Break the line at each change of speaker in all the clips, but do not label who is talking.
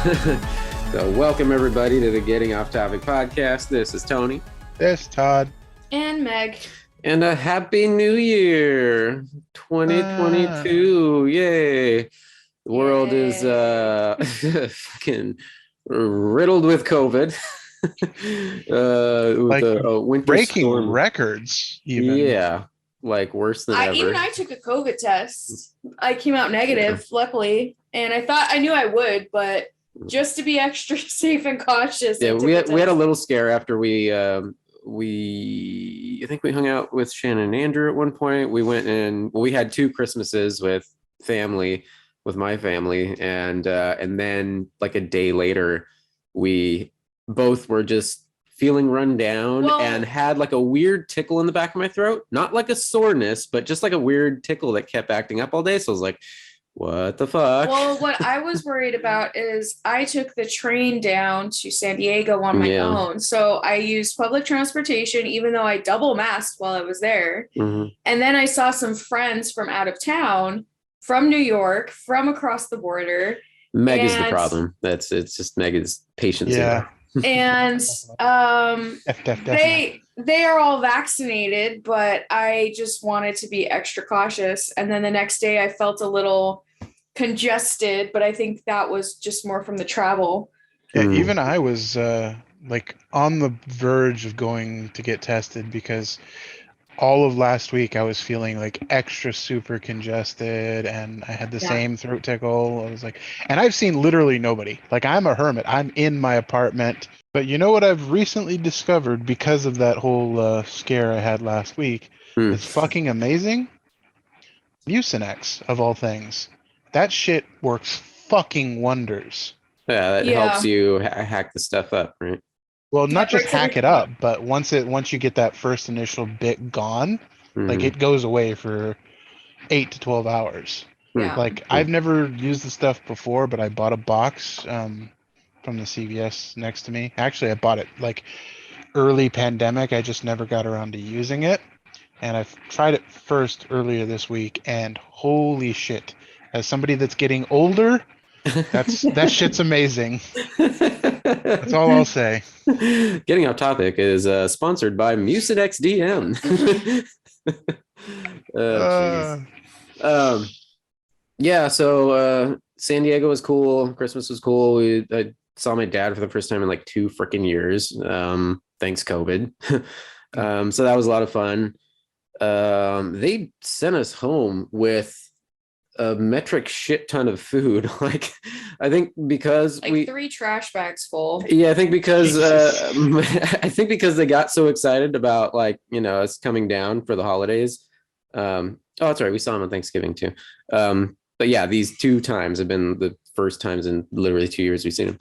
So welcome everybody to the Getting Off Topic podcast. This is Tony.
This is Todd.
And Meg.
And a happy new year, 2022. Yay. The world is fucking riddled with COVID.
Like
winter
breaking
storm.
records, even.
Yeah, like worse than ever.
Even I took a COVID test. I came out negative, luckily. And I knew I would, but just to be extra safe and cautious.
Yeah, we had a little scare after I think we hung out with Shannon and Andrew at one point. We went and we had 2 Christmases with my family, and then like a day later, we both were just feeling run down and had like a weird tickle in the back of my throat, not like a soreness, but just like a weird tickle that kept acting up all day. So I was like, what the fuck?
Well, what I was worried about is I took the train down to San Diego on my own. So I used public transportation, even though I double masked while I was there.
Mm-hmm.
And then I saw some friends from out of town, from New York, from across the border.
Meg is the problem. It's just Meg is patient.
Yeah.
And they are all vaccinated, but I just wanted to be extra cautious. And then the next day I felt a little congested, but I think that was just more from the travel.
Yeah, even I was like on the verge of going to get tested because all of last week I was feeling like extra super congested and I had the same throat tickle. I was like, and I've seen literally nobody. Like, I'm a hermit. I'm in my apartment. But you know what I've recently discovered because of that whole scare I had last week? It's fucking amazing. Mucinex, of all things. That shit works fucking wonders.
Yeah, that helps you hack the stuff up, right?
Well, not just hack it up, but once you get that first initial bit gone, like it goes away for 8 to 12 hours.
Yeah.
Like I've never used the stuff before, but I bought a box from the CVS next to me. Actually, I bought it like early pandemic. I just never got around to using it. And I've tried it first earlier this week, and holy shit. As somebody that's getting older, that shit's amazing. That's all I'll say.
Getting Off Topic is sponsored by Mucinex DM. So San Diego was cool. Christmas was cool. I saw my dad for the first time in like 2 freaking years. Thanks COVID. So that was a lot of fun. They sent us home with a metric shit ton of food. Like, I think because
like 3 trash bags full.
Yeah, I think because they got so excited about, like, you know, us coming down for the holidays. That's right, we saw them on Thanksgiving too. But yeah, these 2 times have been the first times in literally 2 years we've seen them.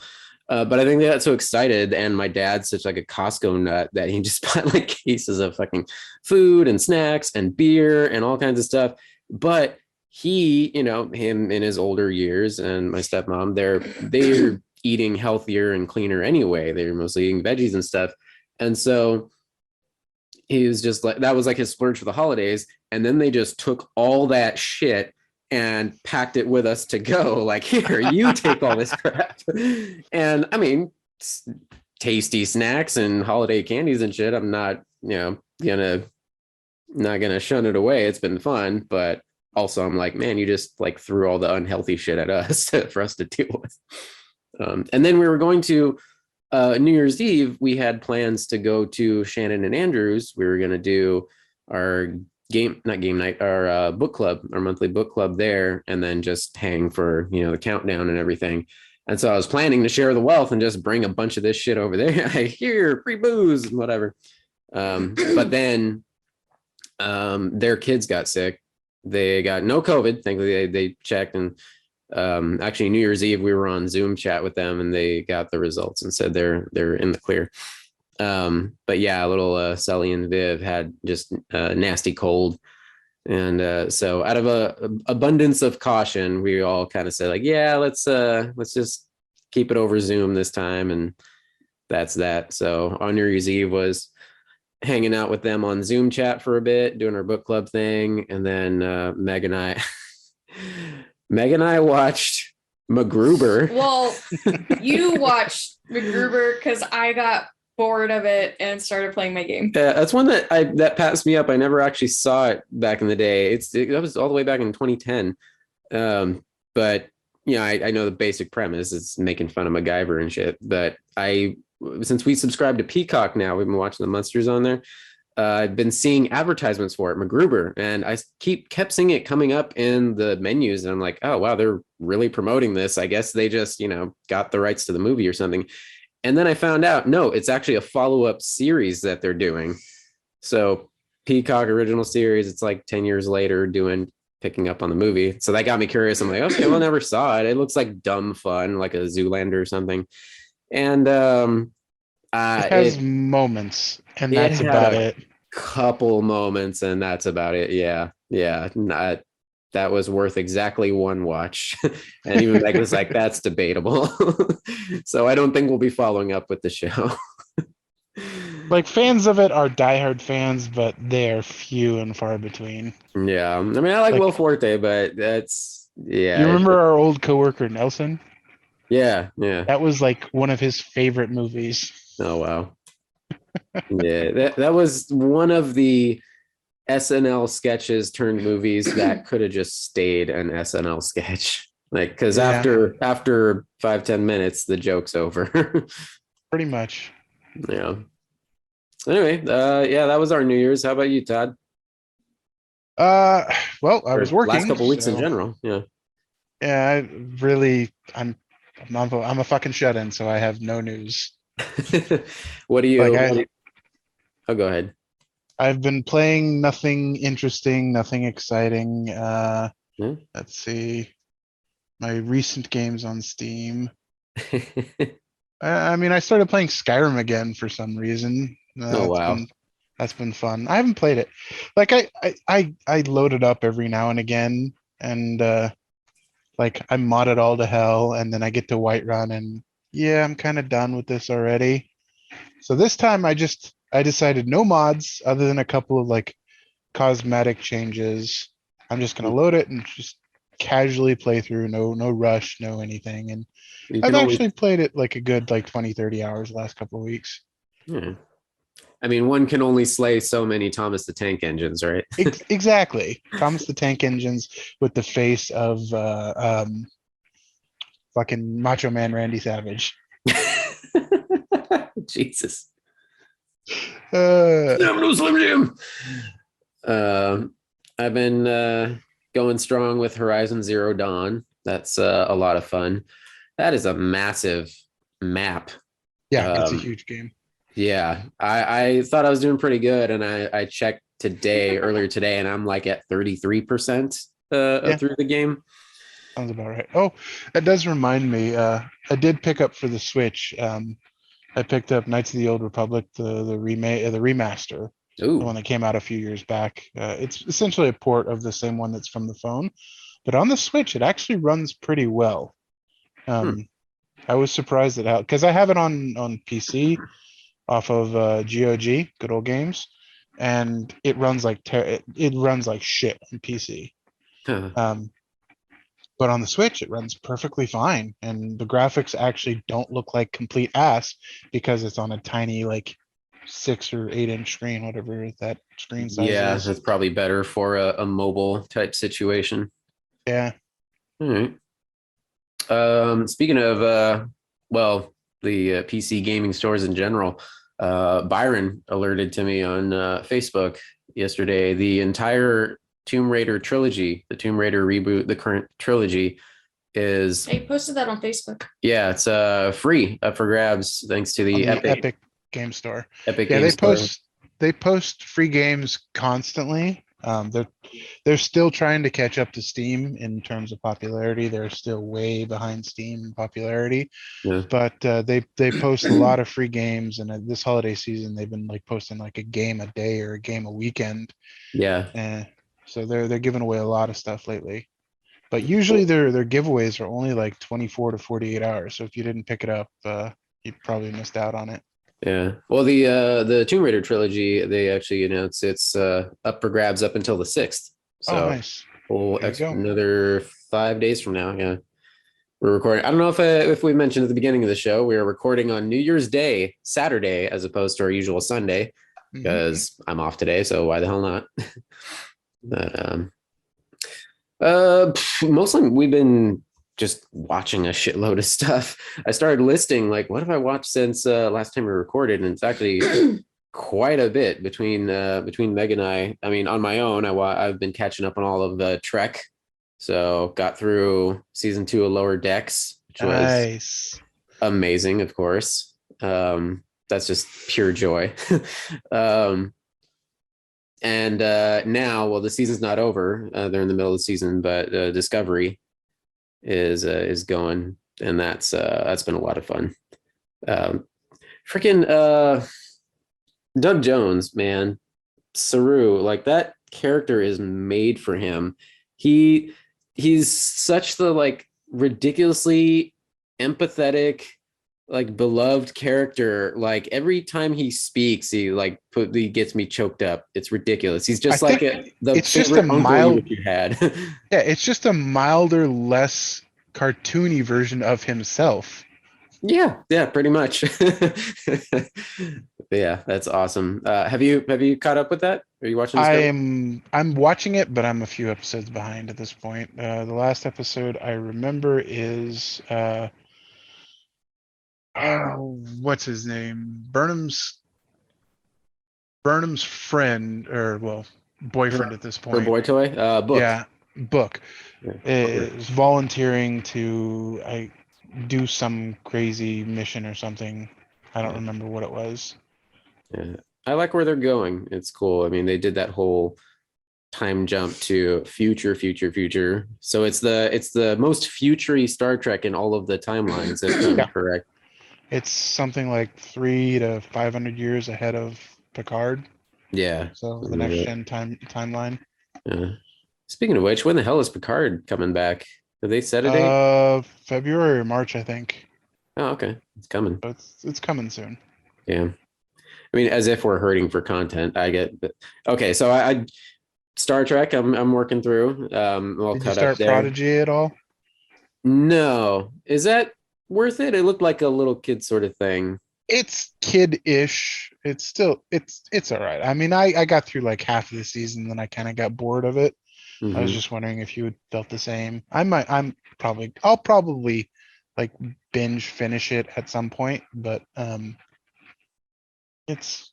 But I think they got so excited, and my dad's such like a Costco nut that he just bought like cases of fucking food and snacks and beer and all kinds of stuff. But he, you know, him in his older years and my stepmom, they're eating healthier and cleaner anyway. They're mostly eating veggies and stuff. And so he was just like, that was like his splurge for the holidays. And then they just took all that shit and packed it with us to go. Like, here, you take all this crap. And I mean, tasty snacks and holiday candies and shit. I'm not, you know, not gonna shun it away. It's been fun, but also I'm like, man, you just like threw all the unhealthy shit at us for us to deal with. And then we were going to New Year's Eve. We had plans to go to Shannon and Andrew's. We were going to do our our book club, our monthly book club there, and then just hang for, you know, the countdown and everything. And so I was planning to share the wealth and just bring a bunch of this shit over there. Here, free booze and whatever. But then their kids got sick. They got no COVID. Thankfully, they checked, and actually New Year's Eve we were on Zoom chat with them, and they got the results and said they're in the clear. But yeah, little Sully and Viv had just a nasty cold, and so out of a abundance of caution, we all kind of said like, yeah, let's just keep it over Zoom this time, and that's that. So on New Year's Eve was hanging out with them on Zoom chat for a bit, doing our book club thing. And then Meg and I watched MacGruber.
Well, you watched MacGruber because I got bored of it and started playing my game.
Yeah, that's one that passed me up. I never actually saw it back in the day. That was all the way back in 2010. But I know the basic premise is making fun of MacGyver and shit. But since we subscribe to Peacock now, we've been watching the monsters on there. I've been seeing advertisements for it, MacGruber, and I kept seeing it coming up in the menus, and I'm like, oh wow, they're really promoting this. I guess they just got the rights to the movie or something. And then I found out, no, it's actually a follow-up series that they're doing. So Peacock original series, it's like 10 years later picking up on the movie. So that got me curious. I'm like, okay, well, never saw it. It looks like dumb fun, like a Zoolander or something. And
it has moments, and that's about it.
Couple moments, and that's about it. Yeah. That was worth exactly one watch. And even Meg was like, that's debatable. So I don't think we'll be following up with the show.
Like, fans of it are diehard fans, but they're few and far between.
Yeah. I mean, I like Will Forte, but that's, yeah.
You remember our old coworker, Nelson?
Yeah.
That was like one of his favorite movies.
Oh, wow. Yeah. That was one of the SNL sketches turned movies that could have just stayed an SNL sketch. Like, because after 5-10 minutes, the joke's over.
Pretty much.
Yeah. Anyway, that was our New Year's. How about you, Todd?
Well, I was working.
Last couple weeks in general. Yeah.
Yeah, I'm a fucking shut-in, so I have no news.
What do you? Oh, go ahead.
I've been playing nothing interesting, nothing exciting. Let's see. My recent games on Steam. I mean, I started playing Skyrim again for some reason.
Oh, wow.
That's been fun. I haven't played it. Like, I load it up every now and again, and like, I mod it all to hell, and then I get to Whiterun, and I'm kind of done with this already. So this time I decided no mods other than a couple of like cosmetic changes. I'm just gonna load it and just casually play through, no rush, no anything. And I've actually played it like a good 20-30 hours the last couple of weeks.
Yeah. I mean, one can only slay so many Thomas the Tank Engines, right?
Exactly. Thomas the Tank Engines with the face of fucking Macho Man Randy Savage.
Jesus.
Slim
Jim. I've been going strong with Horizon Zero Dawn. That's a lot of fun. That is a massive map.
Yeah, it's a huge game.
Yeah, I thought I was doing pretty good, and I checked earlier today, and I'm like at 33% through the game.
Sounds about right. Oh, that does remind me. I did pick up for the Switch. I picked up Knights of the Old Republic, the remaster,
Ooh.
the one that came out a few years back. It's essentially a port of the same one that's from the phone, but on the Switch, it actually runs pretty well. I was surprised at how, because I have it on PC off of GOG, Good Old Games, and it runs like it runs like shit on PC. But on the Switch, it runs perfectly fine, and the graphics actually don't look like complete ass because it's on a tiny 6 or 8 inch screen, whatever that screen size is.
Yeah, that's probably better for a mobile type situation.
Yeah.
All right. Speaking of the PC gaming stores in general, Byron alerted to me on Facebook yesterday. The entire Tomb Raider trilogy, the Tomb Raider reboot, the current trilogy is...
I posted that on Facebook.
Yeah, it's free up for grabs thanks to the
Epic Game Store.
Store.
They post free games constantly. They're still trying to catch up to Steam in terms of popularity. They're still way behind Steam in popularity.
Yeah.
But they post a lot of free games, and this holiday season they've been posting a game a day or a game a weekend.
Yeah.
So they're giving away a lot of stuff lately. But usually their giveaways are only 24 to 48 hours. So if you didn't pick it up, you probably missed out on it.
Yeah. Well, the Tomb Raider trilogy, they actually announced it's up for grabs up until the 6th. So
nice.
Another 5 days from now. Yeah. We're recording. I don't know if we mentioned at the beginning of the show, we are recording on New Year's Day, Saturday, as opposed to our usual Sunday, because I'm off today. So why the hell not? But mostly we've been just watching a shitload of stuff. I started listing like, what have I watched since last time we recorded, and it's actually quite a bit between Meg and I. I mean, on my own, I've been catching up on all of the Trek. So got through season 2 of Lower Decks, which was amazing, of course. That's just pure joy. And now, well, the season's not over. They're in the middle of the season, but Discovery is going, and that's been a lot of fun. Freaking Doug Jones, man, Saru, like that character is made for him. He's such the like ridiculously empathetic, like beloved character. Like every time he speaks, he gets me choked up. It's ridiculous. He's just it's just a mild you had.
Yeah, it's just a milder, less cartoony version of himself.
Yeah, pretty much. Yeah, that's awesome. Have you caught up with that? Are you watching this?
I'm watching it, but I'm a few episodes behind at this point. The last episode I remember is what's his name? Burnham's friend, or well, boyfriend at this point.
Her boy toy? Book.
Yeah, Book. Yeah. Is volunteering to do some crazy mission or something. I don't remember what it was.
Yeah, I like where they're going. It's cool. I mean, they did that whole time jump to future. So it's the most future-y Star Trek in all of the timelines. If I'm correct.
It's something like 300 to 500 years ahead of Picard.
Yeah.
So the next gen timeline.
Yeah. Speaking of which, when the hell is Picard coming back? Have they set a date?
February or March, I think.
Oh, okay. It's coming.
But it's coming soon.
Yeah. I mean, as if we're hurting for content. I get okay. So I Star Trek. I'm working through.
Did you start Prodigy at all?
No. Is that worth it? It looked like a little kid sort of thing.
It's kid-ish. It's all right. I mean, I got through like half of the season, then I kind of got bored of it. I was just wondering if you felt the same. I'll probably like binge finish it at some point, but it's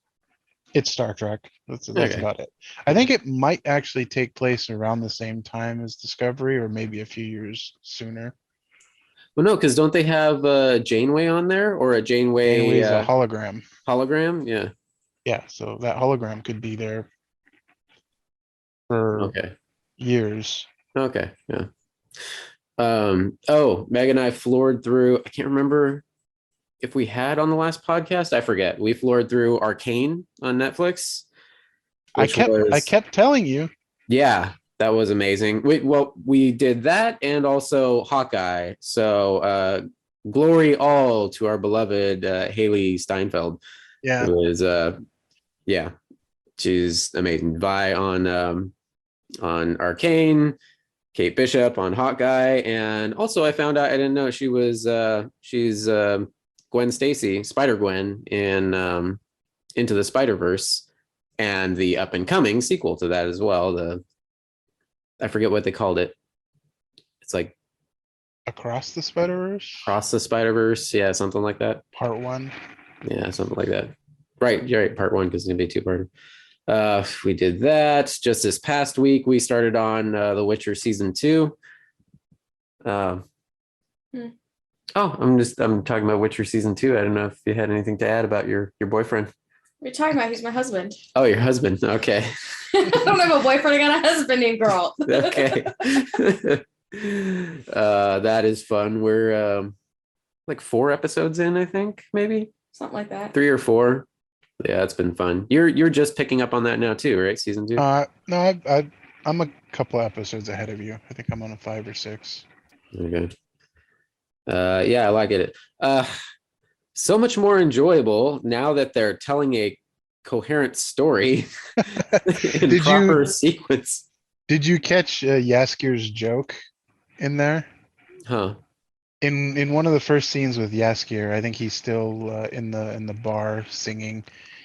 Star Trek. That's about it. I think it might actually take place around the same time as Discovery, or maybe a few years sooner.
Well, no, because don't they have Janeway on there, or a Janeway
is a hologram?
Hologram, yeah.
Yeah, so that hologram could be there for years.
Okay, yeah. Meg and I floored through. I can't remember if we had on the last podcast. I forget. We floored through Arcane on Netflix.
I kept telling you.
Yeah, that was amazing. We did that, and also Hawkeye. So glory all to our beloved Haley Steinfeld.
Yeah,
who is she's amazing. Vi on Arcane, Kate Bishop on Hawkeye, and also I found out, I didn't know she's Gwen Stacy, Spider-Gwen in Into the Spider-Verse, and the up and coming sequel to that as well. I forget what they called it. It's like
Across the Spider-Verse?
Across the Spider-Verse, yeah, something like that.
Part 1.
Yeah, something like that. Right, you're right, part 1, because it's gonna be 2-part. We did that. Just this past week, we started on The Witcher season 2. I'm talking about Witcher season 2. I don't know if you had anything to add about your boyfriend.
What are you talking about? He's my husband.
Oh, your husband. Okay.
I don't have a boyfriend. I got a husband named Girl.
Okay. That is fun. We're like 4 episodes in, I think, maybe
something like that.
3 or 4. Yeah, it's been fun. You're just picking up on that now too, right? Season 2.
No, I'm a couple episodes ahead of you. I think I'm on a 5 or 6.
Okay. Yeah, I like it. So much more enjoyable now that they're telling a coherent story in proper sequence.
Did you catch Yaskir's joke in there?
Huh.
in one of the first scenes with Yaskier, I think he's still in the bar singing.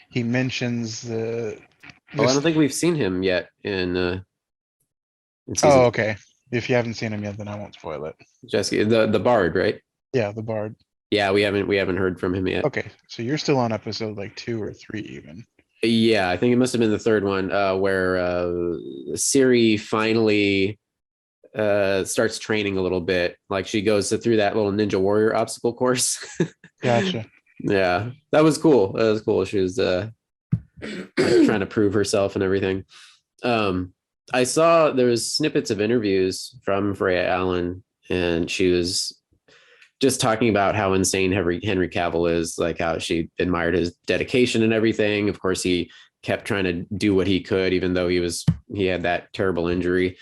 He mentions the.
Oh, I don't think we've seen him yet in season.
Oh, okay. If you haven't seen him yet, then I won't spoil it.
Jessica, the bard, right?
Yeah, the bard.
Yeah, we haven't heard from him yet.
Okay, so you're still on episode like 2 or 3 even.
Yeah, I think it must have been the third one where Siri finally starts training a little bit. Like she goes through that little Ninja Warrior obstacle course.
Gotcha.
Yeah, that was cool. That was cool. She was like trying to prove herself and everything. I saw there was snippets of interviews from Freya Allen, and she was just talking about how insane Henry Cavill is, like how she admired his dedication and everything. Of course, he kept trying to do what he could, even though he had that terrible injury.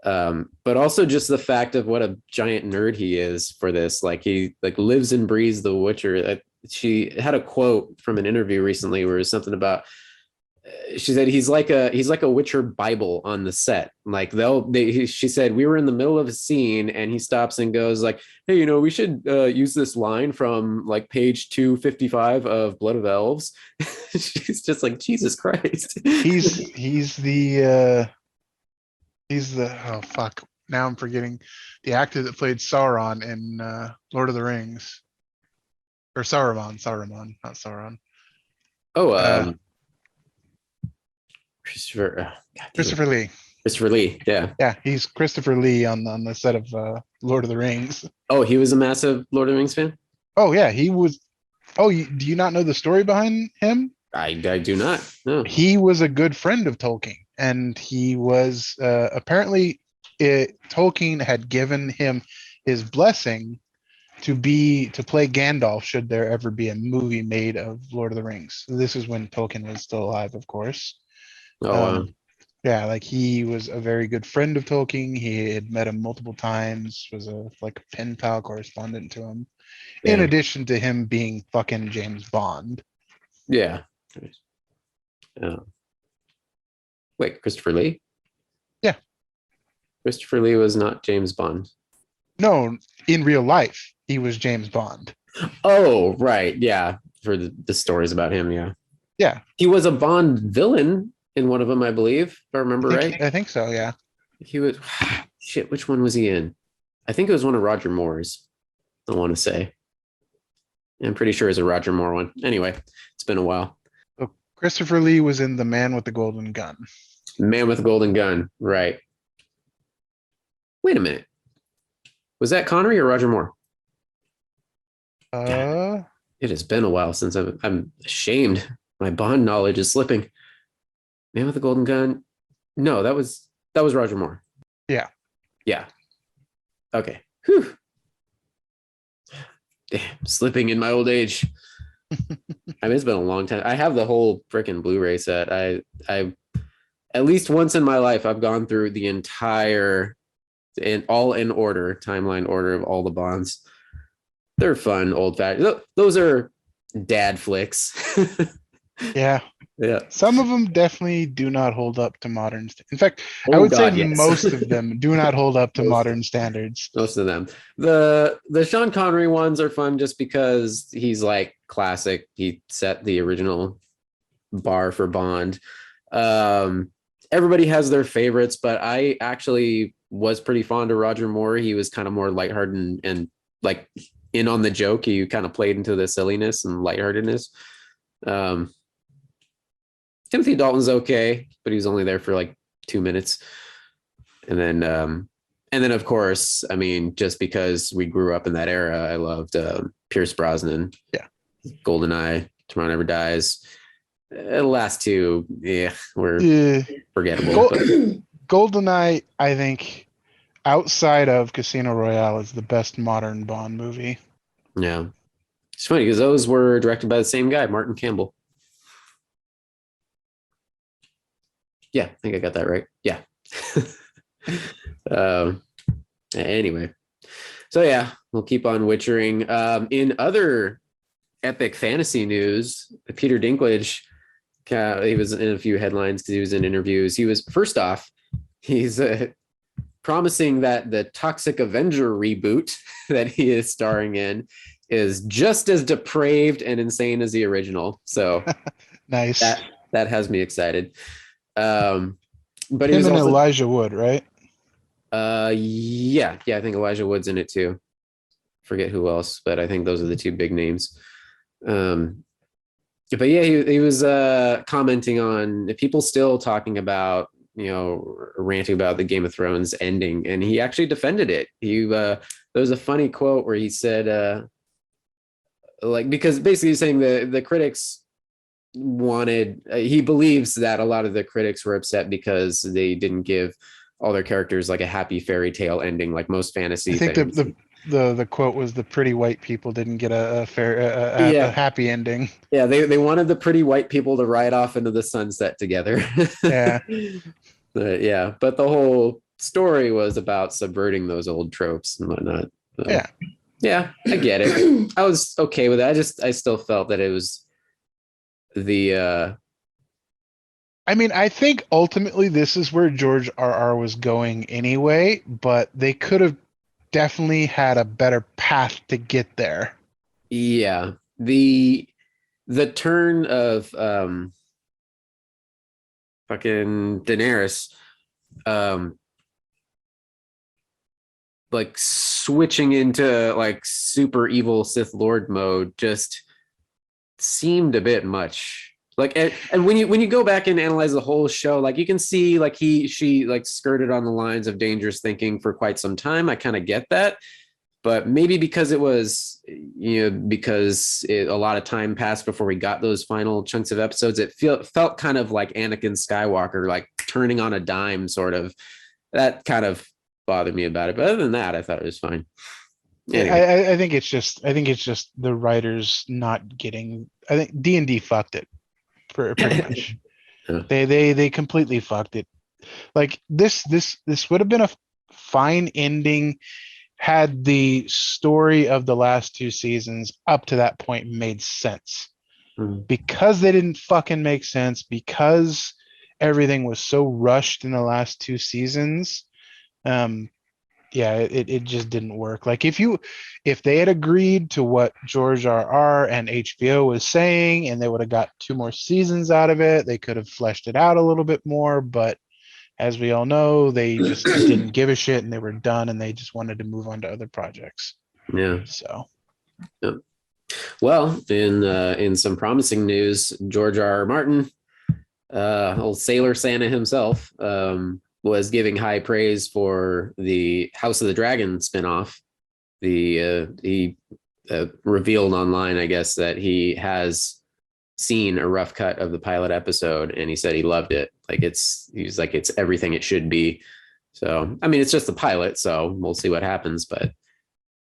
But also just the fact of what a giant nerd he is for this. Like he lives and breathes The Witcher. She had a quote from an interview recently where it was something about, she said he's like a Witcher Bible on the set. Like she said we were in the middle of a scene and he stops and goes like, hey, we should use this line from like page 255 of Blood of Elves. She's just like, Jesus Christ.
He's the oh fuck, now I'm forgetting the actor that played Sauron in Lord of the Rings, or Saruman, not Sauron.
Oh,
Christopher Lee.
Christopher Lee, yeah.
Yeah, he's Christopher Lee on the set of Lord of the Rings.
Oh, he was a massive Lord of the Rings fan?
Oh yeah, he was. Oh, do you not know the story behind him?
I do not. No.
He was a good friend of Tolkien, and he was apparently Tolkien had given him his blessing to play Gandalf should there ever be a movie made of Lord of the Rings. This is when Tolkien was still alive, of course.
Oh, wow.
Yeah, like he was a very good friend of Tolkien. He had met him multiple times, was a pen pal correspondent to him.
Yeah.
In addition to him being fucking James Bond.
Yeah. Wait, Christopher Lee?
Yeah.
Christopher Lee was not James Bond.
No, in real life, he was James Bond.
Oh, right. Yeah. For the stories about him. Yeah.
Yeah.
He was a Bond villain in one of them, I believe, if I remember right.
I think so, yeah.
He was, shit, which one was he in? I think it was one of Roger Moore's, I want to say. I'm pretty sure it's a Roger Moore one. Anyway, it's been a while.
So Christopher Lee was in The Man with the Golden Gun.
Man with the Golden Gun, right. Wait a minute. Was that Connery or Roger Moore? It has been a while since I'm ashamed. My Bond knowledge is slipping. Man with the Golden Gun. No, that was Roger Moore.
Yeah.
Yeah. Okay. Whew. Damn, slipping in my old age. I mean, it's been a long time. I have the whole freaking Blu-ray set. I at least once in my life I've gone through the entire all in order, timeline order of all the Bonds. They're fun, old fashioned. Those are dad flicks.
Yeah.
Yeah.
Some of them definitely do not hold up to modern. In fact, I would say
yes.
most of them do not hold up to modern standards.
Most of them. The Sean Connery ones are fun just because he's like classic. He set the original bar for Bond. Everybody has their favorites, but I actually was pretty fond of Roger Moore. He was kind of more lighthearted and like in on the joke. He kind of played into the silliness and lightheartedness. Timothy Dalton's okay, but he was only there for like 2 minutes. And then of course, I mean, just because we grew up in that era, I loved Pierce Brosnan.
Yeah.
GoldenEye, Tomorrow Never Dies. The last two, were forgettable.
GoldenEye, I think, outside of Casino Royale, is the best modern Bond movie.
Yeah. It's funny because those were directed by the same guy, Martin Campbell. Yeah, I think I got that right. Yeah. Anyway. So yeah, we'll keep on witchering. In other epic fantasy news, Peter Dinklage, he was in a few headlines because he was in interviews. He was, first off, he's promising that the Toxic Avenger reboot that he is starring in is just as depraved and insane as the original. So
Nice.
that has me excited. But he
Him
was
and
also
Elijah Wood, right?
yeah, I think Elijah Wood's in it too. Forget who else, but I think those are the two big names. But yeah, he was commenting on people still talking about, ranting about the Game of Thrones ending, and he actually defended it. There was a funny quote where he said, because basically he's saying the critics wanted, he believes that a lot of the critics were upset because they didn't give all their characters like a happy fairy tale ending, like most fantasy
I think
things.
the quote was the pretty white people didn't get a happy ending.
Yeah, they wanted the pretty white people to ride off into the sunset together.
Yeah.
But the whole story was about subverting those old tropes and whatnot. So, yeah, I get it. I was okay with it. I still felt that it was the
I mean, I think ultimately this is where George R.R. was going anyway, but they could have definitely had a better path to get there.
yeah, the turn of fucking Daenerys like switching into like super evil Sith Lord mode just seemed a bit much. Like, and when you go back and analyze the whole show, like you can see like she like skirted on the lines of dangerous thinking for quite some time. I kind of get that, but maybe because it was, because a lot of time passed before we got those final chunks of episodes, it felt kind of like Anakin Skywalker, like turning on a dime, sort of. That kind of bothered me about it. But other than that, I thought it was fine.
Anyway. I think it's just the writers not getting. I think D&D fucked it, pretty much.
Yeah.
They completely fucked it. Like this would have been a fine ending had the story of the last two seasons up to that point made sense. Because they didn't fucking make sense, because everything was so rushed in the last two seasons. It just didn't work. Like if they had agreed to what George R.R. and HBO was saying, and they would have got 2 more seasons out of it, they could have fleshed it out a little bit more. But as we all know, they just didn't give a shit, and they were done, and they just wanted to move on to other projects.
Yeah.
So.
Yep. Well, in some promising news, George R.R. Martin, old Sailor Santa himself, was giving high praise for the House of the Dragon spinoff. He revealed online, I guess, that he has seen a rough cut of the pilot episode, and he said he loved it. He's like, it's everything it should be. So, I mean, it's just the pilot, so we'll see what happens. But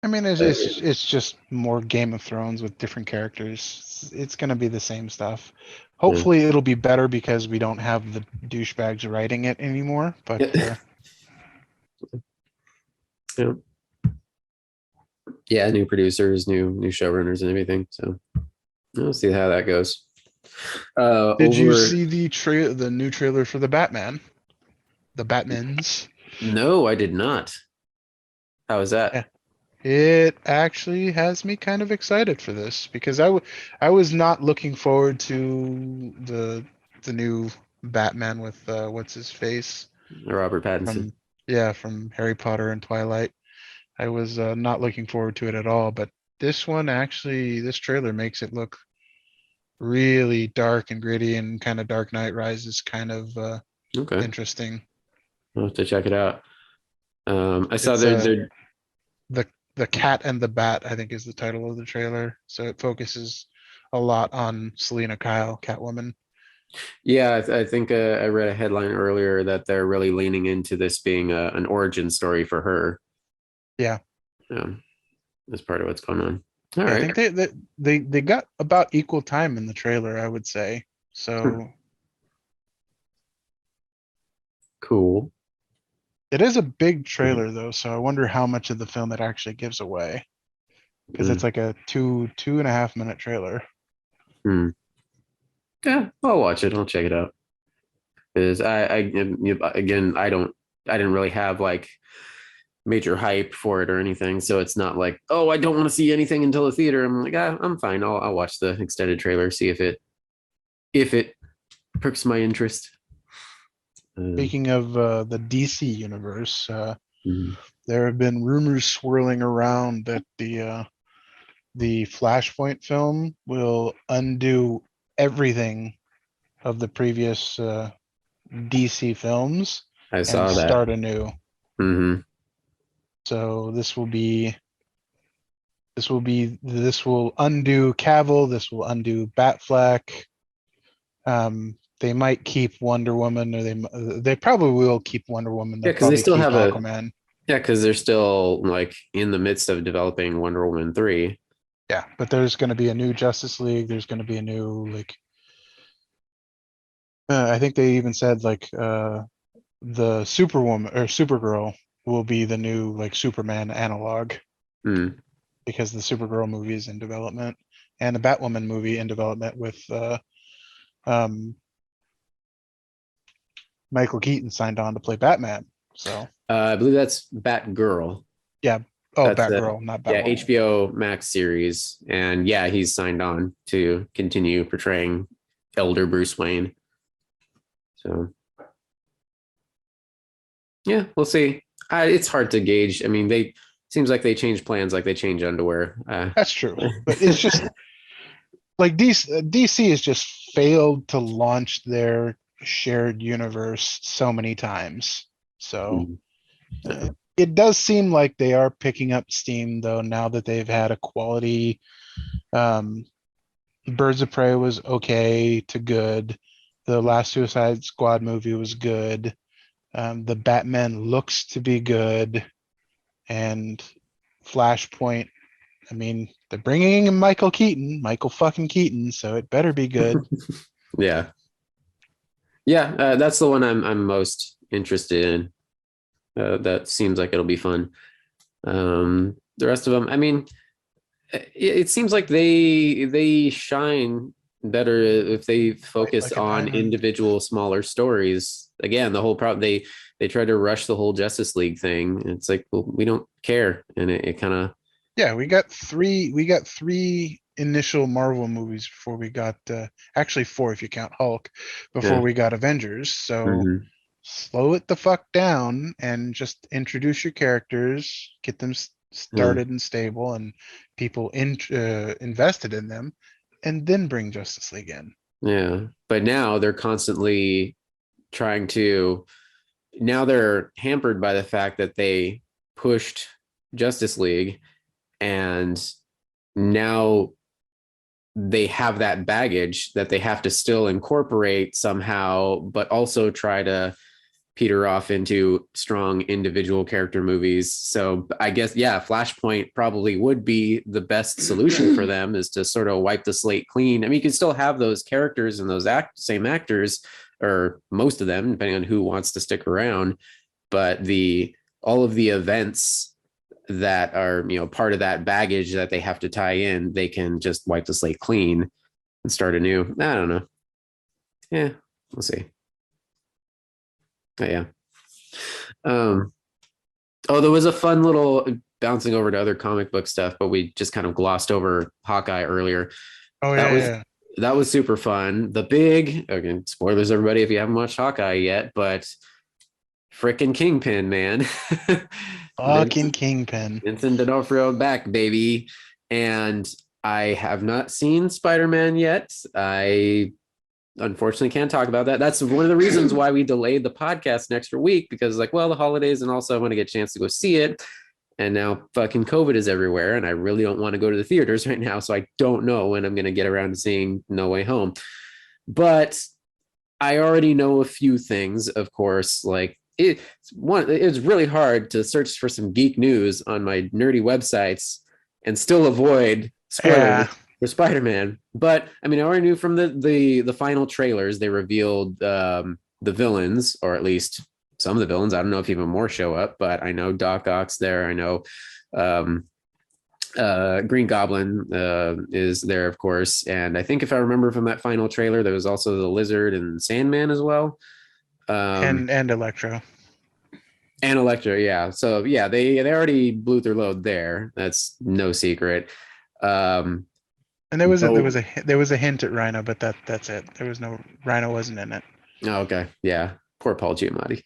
I mean, it's just more Game of Thrones with different characters. It's going to be the same stuff. Hopefully, it'll be better because we don't have the douchebags writing it anymore. But
new producers, new showrunners, and everything. So we'll see how that goes.
Did you see the new trailer for the Batman? The Batmans?
No, I did not. How was that?
Yeah. It actually has me kind of excited for this because I was not looking forward to the new Batman with what's his face?
Robert Pattinson.
From Harry Potter and Twilight. I was not looking forward to it at all, but this trailer makes it look really dark and gritty and kind of Dark Knight Rises kind of interesting.
I'll have to check it out. I saw
The Cat and the Bat, I think, is the title of the trailer. So it focuses a lot on Selena Kyle, Catwoman.
Yeah, I think I read a headline earlier that they're really leaning into this being an origin story for her.
Yeah.
That's part of what's going on.
All right. I think they got about equal time in the trailer, I would say. So
cool.
It is a big trailer though, so I wonder how much of the film it actually gives away. Because it's like a 2.5 minute trailer.
Yeah, I'll watch it. I'll check it out. Because I don't I didn't really have like major hype for it or anything. So it's not like, oh, I don't want to see anything until the theater. I'm like, I'm fine. I'll watch the extended trailer, see if it perks my interest.
Speaking of the DC universe,
Mhm.
there have been rumors swirling around that the Flashpoint film will undo everything of the previous DC films
I
and
saw that.
start anew.
Mm-hmm.
So this will undo Cavill. This will undo Batfleck. They might keep Wonder Woman, or they probably will keep Wonder Woman. They'll
Yeah, because they
probably
still
keep
have
Aquaman.
yeah, because they're still like in the midst of developing Wonder Woman 3.
Yeah, but there's going to be a new Justice League. There's going to be a new like. I think they even said like the Superwoman or Supergirl will be the new like Superman analog
Mm.
because the Supergirl movie is in development and the Batwoman movie in development with um, Michael Keaton signed on to play Batman. So
I believe that's Batgirl.
yeah. Oh,
That's
Batgirl, not
yeah,
Batwoman.
HBO Max series. And yeah, he's signed on to continue portraying elder Bruce Wayne. So yeah, we'll see. It's hard to gauge. I mean, they seems like they change plans like they change underwear.
That's true, but it's just like DC has just failed to launch their shared universe so many times. So it does seem like they are picking up steam though now that they've had a quality. Birds of Prey was okay to good. The last Suicide Squad movie was good. The Batman looks to be good, and Flashpoint. I mean, they're bringing in Michael fucking Keaton, so it better be good.
Yeah, that's the one I'm most interested in. That seems like it'll be fun. The rest of them, I mean, it seems like they shine better if they focus
like a
on
diamond.
individual smaller stories. Again, the whole problem they tried to rush the whole Justice League thing. It's like, well, we don't care, and it kind of
Yeah, we got three initial Marvel movies before we got actually four if you count Hulk before
yeah.
we got Avengers. So
Mhm.
slow it the fuck down and just introduce your characters, get them
Yeah.
started and stable, and people invested in them, and then bring Justice League in.
Yeah, but now they're constantly trying to. Now they're hampered by the fact that they pushed Justice League, and now they have that baggage that they have to still incorporate somehow, but also try to peter off into strong individual character movies. So I guess, yeah, Flashpoint probably would be the best solution for them, is to sort of wipe the slate clean. I mean, you can still have those characters and those same actors, or most of them, depending on who wants to stick around. But all of the events that are, part of that baggage that they have to tie in, they can just wipe the slate clean and start anew. I don't know. Yeah, we'll see. But yeah. There was a fun little bouncing over to other comic book stuff, but we just kind of glossed over Hawkeye earlier.
Oh yeah,
That was super fun. Again, spoilers everybody if you haven't watched Hawkeye yet, but frickin' Kingpin, man.
fucking Kingpin.
Vincent D'Onofrio back, baby. And I have not seen Spider-Man yet. I unfortunately can't talk about that. That's one of the reasons why we delayed the podcast an extra week, because the holidays, and also I want to get a chance to go see it. And now fucking COVID is everywhere, and I really don't want to go to the theaters right now. So I don't know when I'm going to get around to seeing No Way Home. But I already know a few things, of course. It's really hard to search for some geek news on my nerdy websites and still avoid spoilers for Spider-Man. But I mean, I already knew from the final trailers, they revealed the villains, or at least some of the villains. I don't know if even more show up, but I know Doc Ock's there. I know Green Goblin is there, of course. And I think if I remember from that final trailer, there was also the Lizard and Sandman as well.
And Electro.
And Electra, yeah. So yeah, they already blew their load there. That's no secret. Um,
And there was
oh,
there was a hint at Rhino, but that's it. There was no Rhino wasn't in it.
okay, yeah. Poor Paul Giamatti.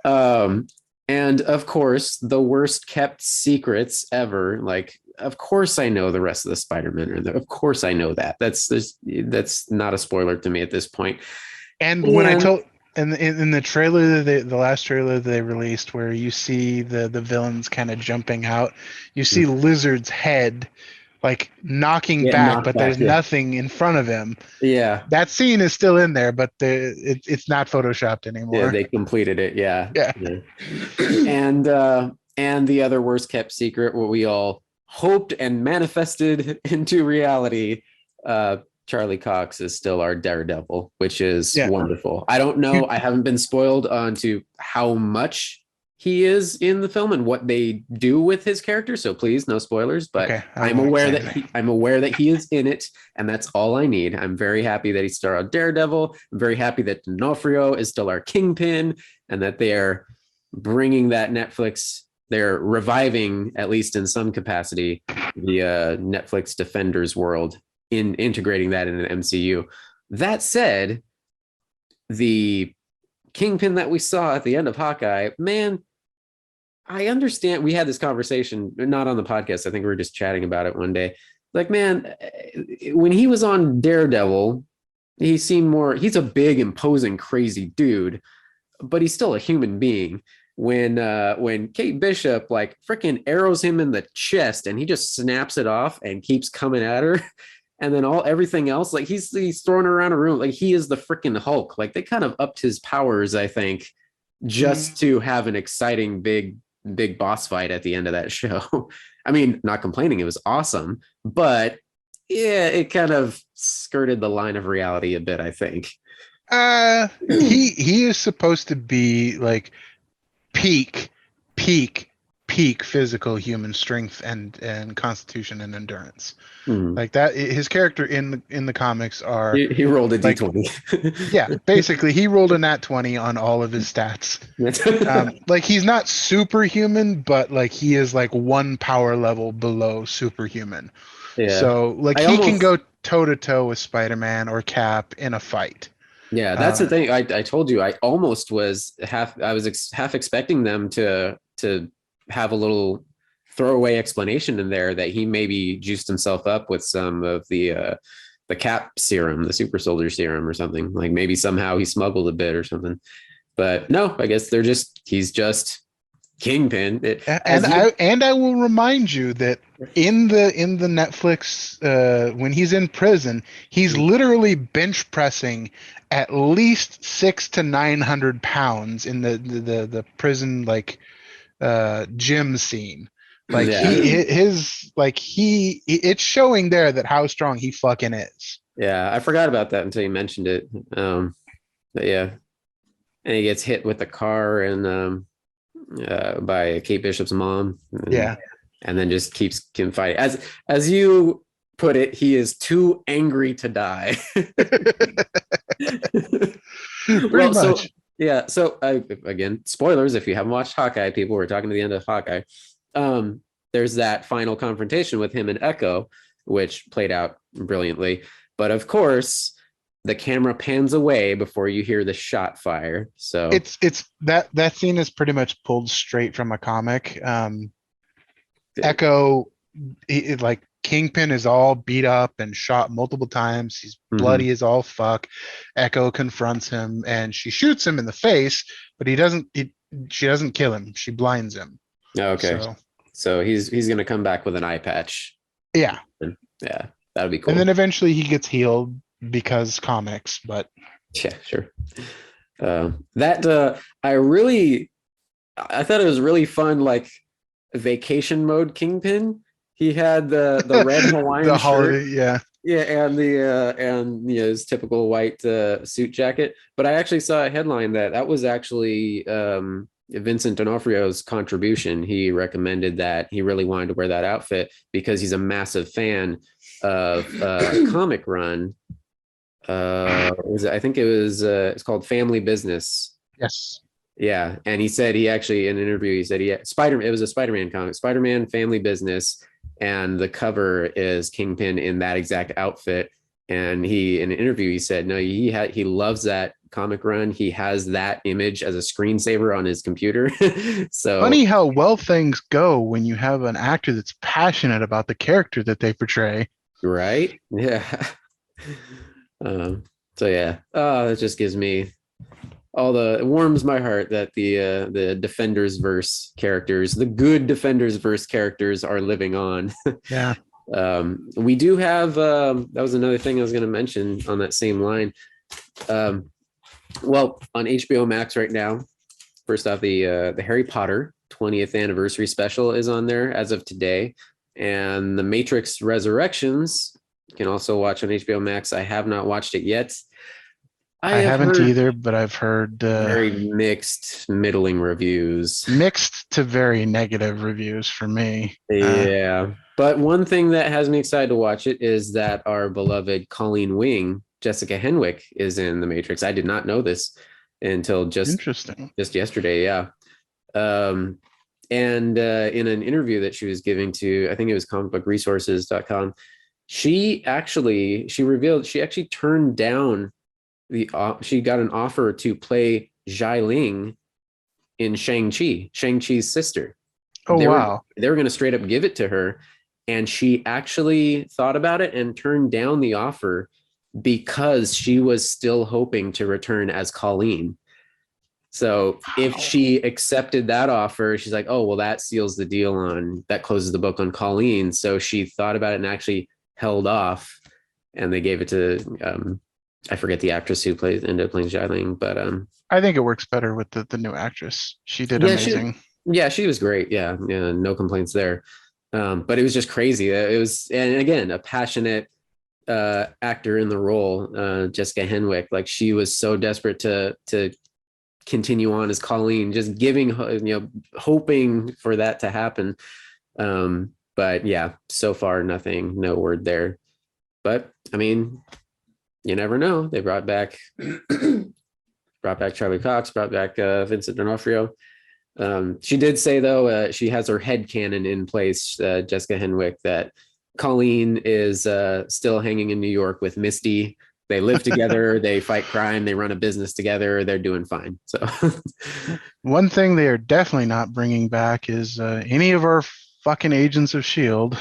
um, and of course, the worst kept secrets ever. Like, of course, I know the rest of the Spider-Man are there. Of course, I know that. That's not a spoiler to me at this point.
And when I told in the trailer the last trailer that they released where you see the villains kind of jumping out, you see Lizard's head like knocking
Yeah,
back,
knocked
but
back,
there's
yeah.
nothing in front of him.
Yeah,
That scene is still in there, but it's not photoshopped
yeah,
anymore.
they completed it. Yeah,
Yeah.
yeah. And the other worst kept secret, what we all hoped and manifested into reality. Charlie Cox is still our Daredevil, which is
Yeah.
wonderful. I don't know. I haven't been spoiled onto how much he is in the film and what they do with his character. So please, no spoilers. But
Okay,
I'm aware that he is in it, and that's all I need. I'm very happy that he's still our Daredevil. I'm very happy that D'Onofrio is still our Kingpin, and that they are bringing that Netflix. They're reviving, at least in some capacity, the Netflix Defenders world, in integrating that in an MCU. That said, the Kingpin that we saw at the end of Hawkeye, man, I understand. We had this conversation, not on the podcast. I think we were just chatting about it one day. Like, man, when he was on Daredevil, he seemed more, he's a big, imposing, crazy dude, but he's still a human being. When Kate Bishop like freaking arrows him in the chest and he just snaps it off and keeps coming at her, and then everything else, like he's throwing her around a room, like he is the freaking Hulk. Like they kind of upped his powers, I think, just to have an exciting big boss fight at the end of that show. I mean, not complaining, it was awesome, but yeah, it kind of skirted the line of reality a bit, I think.
He is supposed to be like peak physical human strength and constitution and endurance. Like that, his character in the comics are
he rolled a
like,
d20.
Yeah, basically he rolled a nat 20 on all of his stats. Like he's not superhuman, but like he is like one power level below superhuman.
Yeah.
So like he can go toe to toe with Spider-Man or Cap in a fight.
Yeah, that's the thing. I told you I almost was half expecting them to have a little throwaway explanation in there that he maybe juiced himself up with some of the Cap serum, the super soldier serum or something. Like maybe somehow he smuggled a bit or something. But no, I guess he's just Kingpin.
And I will remind you that in the Netflix when he's in prison, he's literally bench pressing at least 600 to 900 pounds in the prison like gym scene. Like it's showing there that how strong he fucking is.
Yeah, I forgot about that until you mentioned it. But yeah, and he gets hit with the car and by Kate Bishop's mom. And then just keeps fighting. As you put it, he is too angry to die.
Pretty much.
So again, spoilers if you haven't watched Hawkeye, people, we're talking to the end of Hawkeye. There's that final confrontation with him and Echo, which played out brilliantly. But of course, the camera pans away before you hear the shot fire. So
it's that scene is pretty much pulled straight from a comic. Echo, like Kingpin is all beat up and shot multiple times. He's bloody as all fuck. Echo confronts him and she shoots him in the face, but she doesn't kill him. She blinds him.
Okay. So he's gonna come back with an eye patch.
Yeah.
Yeah, that'd be cool.
And then eventually he gets healed because comics, but
yeah, sure. I thought it was really fun, like vacation mode Kingpin. He had the red Hawaiian shirt,
yeah,
and his typical white suit jacket. But I actually saw a headline that was actually Vincent D'Onofrio's contribution. He recommended that he really wanted to wear that outfit because he's a massive fan of a comic run. I think it was it's called Family Business.
Yes.
Yeah, and he said he actually in an interview he said he had Spider. It was a Spider-Man comic, Spider-Man Family Business, and the cover is Kingpin in that exact outfit. And he in an interview he said no, he loves that comic run. He has that image as a screensaver on his computer. So
Funny how well things go when you have an actor that's passionate about the character that they portray.
right, yeah. Um, so yeah, it just gives me it warms my heart that the Defenders verse characters, the good Defenders verse characters, are living on.
Yeah.
We do have that was another thing I was going to mention on that same line. Well, on HBO Max right now, first off, the Harry Potter 20th anniversary special is on there as of today, and the Matrix Resurrections you can also watch on HBO Max. I have not watched it yet.
I haven't either, but I've heard
very mixed, middling reviews.
Mixed to very negative reviews for me.
Yeah. But one thing that has me excited to watch it is that our beloved Colleen Wing, Jessica Henwick, is in The Matrix. I did not know this until just yesterday. Yeah. And in an interview that she was giving to, I think it was comicbookresources.com, she revealed she actually turned down she got an offer to play Xialing in Shang-Chi's sister.
Oh, wow.
They were going to straight up give it to her. And she actually thought about it and turned down the offer because she was still hoping to return as Colleen. So if she accepted that offer, she's like, oh, well, that seals the deal that closes the book on Colleen. So she thought about it and actually held off, and they gave it to, I forget the actress who ended up playing Xialing, but
I think it works better with the new actress. She did amazing.
She was great. Yeah, no complaints there. But it was just crazy. It was, and again, a passionate actor in the role, Jessica Henwick. Like, she was so desperate to continue on as Colleen, just giving, hoping for that to happen. But yeah, so far nothing, no word there. But I mean, you never know. They brought back Charlie Cox, brought back Vincent D'Onofrio. She did say, though, she has her headcanon in place, Jessica Henwick, that Colleen is still hanging in New York with Misty. They live together, they fight crime, they run a business together, they're doing fine. So
one thing they are definitely not bringing back is any of our fucking agents of S.H.I.E.L.D.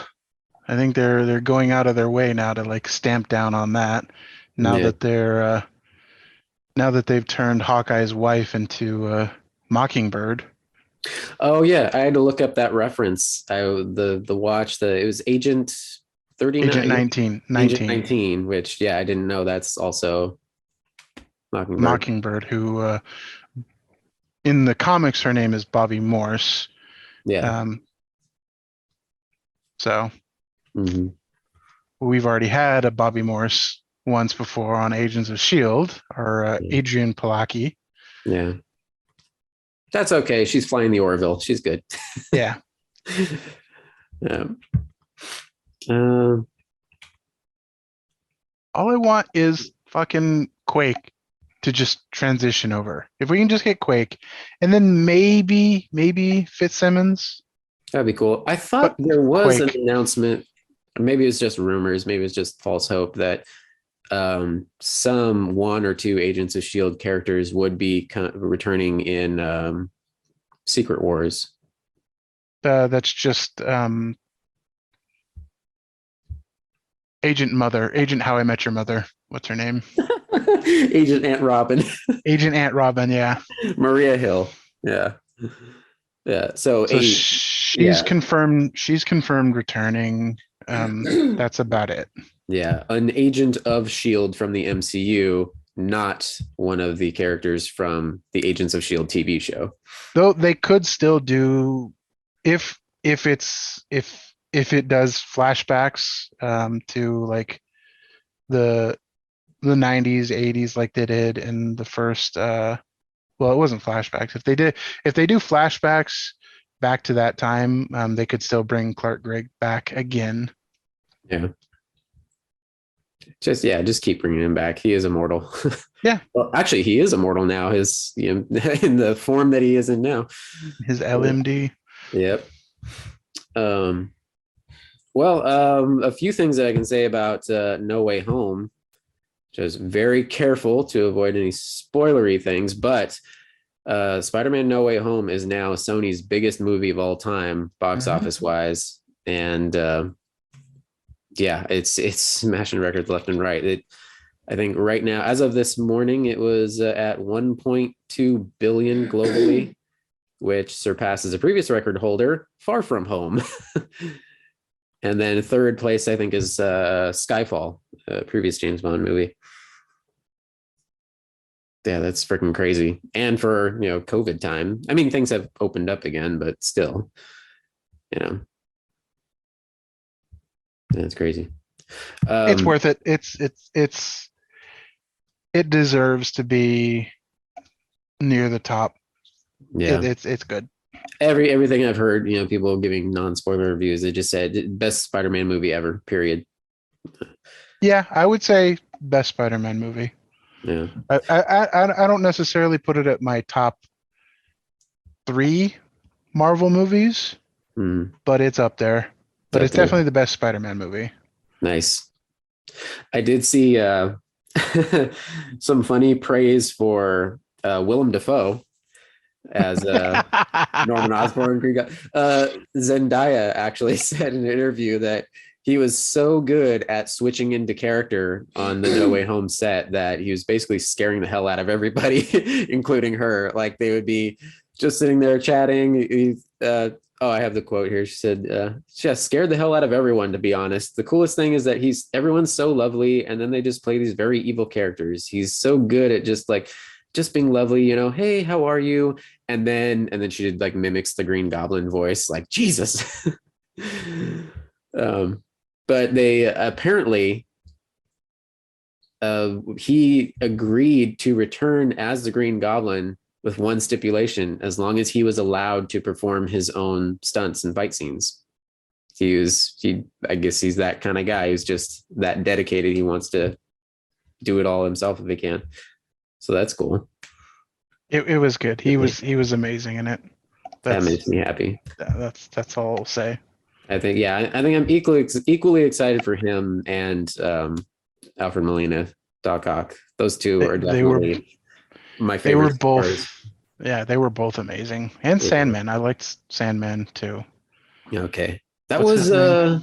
I think they're going out of their way now to like stamp down on that. Now that they've turned Hawkeye's wife into Mockingbird.
Oh yeah, I had to look up that reference. It was Agent 39.
Agent 19.
Agent 19, which I didn't know that's also Mockingbird.
Mockingbird, who in the comics her name is Bobby Morse.
Yeah.
So we've already had a Bobby Morse once before on Agents of S.H.I.E.L.D. or Adrian Palaki.
Yeah. That's okay. She's flying the Orville. She's good.
Yeah.
Yeah.
All I want is fucking Quake to just transition over. If we can just get Quake, and then maybe Fitzsimmons.
That'd be cool. I thought there was an announcement. Maybe it's just rumors. Maybe it's just false hope that some one or two Agents of S.H.I.E.L.D. characters would be returning in Secret Wars.
That's just Agent How I Met Your Mother. What's her name?
Agent Aunt Robin.
Agent Aunt Robin, yeah.
Maria Hill. Yeah. Yeah. So
she's confirmed. She's confirmed returning. That's about it.
Yeah, an agent of S.H.I.E.L.D. from the MCU, not one of the characters from the Agents of S.H.I.E.L.D. TV show.
Though they could still do, if it does flashbacks to like the 90s, 80s, like they did in the first. Well, it wasn't flashbacks. If they do flashbacks back to that time, they could still bring Clark Gregg back again.
Yeah. just keep bringing him back. He is immortal.
Yeah.
Well, actually, he is immortal now. His in the form that he is in now.
His LMD.
Yep. Well, a few things that I can say about No Way Home. Just very careful to avoid any spoilery things, but Spider-Man No Way Home is now Sony's biggest movie of all time, box office wise, and yeah, it's smashing records left and right. I think right now, as of this morning, it was at 1.2 billion globally, which surpasses a previous record holder, Far From Home. And then third place, I think, is Skyfall, a previous James Bond movie. Yeah, that's freaking crazy. And for, COVID time, I mean, things have opened up again, but still, that's crazy.
It's worth it. It deserves to be near the top.
Yeah,
it's good.
Everything I've heard, people giving non-spoiler reviews, they just said best Spider-Man movie ever, period.
Yeah, I would say best Spider-Man movie.
Yeah.
I don't necessarily put it at my top 3 Marvel movies, but it's up there. But it's definitely the best Spider-Man movie.
Nice. I did see some funny praise for Willem Dafoe as Norman Osborn. Zendaya actually said in an interview that he was so good at switching into character on the No Way Home set that he was basically scaring the hell out of everybody, including her. Like they would be just sitting there chatting. I have the quote here. She said, she scared the hell out of everyone, to be honest. The coolest thing is that everyone's so lovely, and then they just play these very evil characters. He's so good at just being lovely, hey, how are you? And then she did mimics the Green Goblin voice, like Jesus. But they apparently he agreed to return as the Green Goblin with one stipulation: as long as he was allowed to perform his own stunts and fight scenes. I guess he's that kind of guy who's just that dedicated. He wants to do it all himself if he can. So that's cool.
It was good. He was amazing in it.
That makes me happy.
That's all I'll say.
I think I'm equally excited for him and Alfred Molina, Doc Ock. Those two are definitely my favorite.
They were both. Yeah, they were both amazing. And Sandman. I liked Sandman too.
Okay, that
What's
was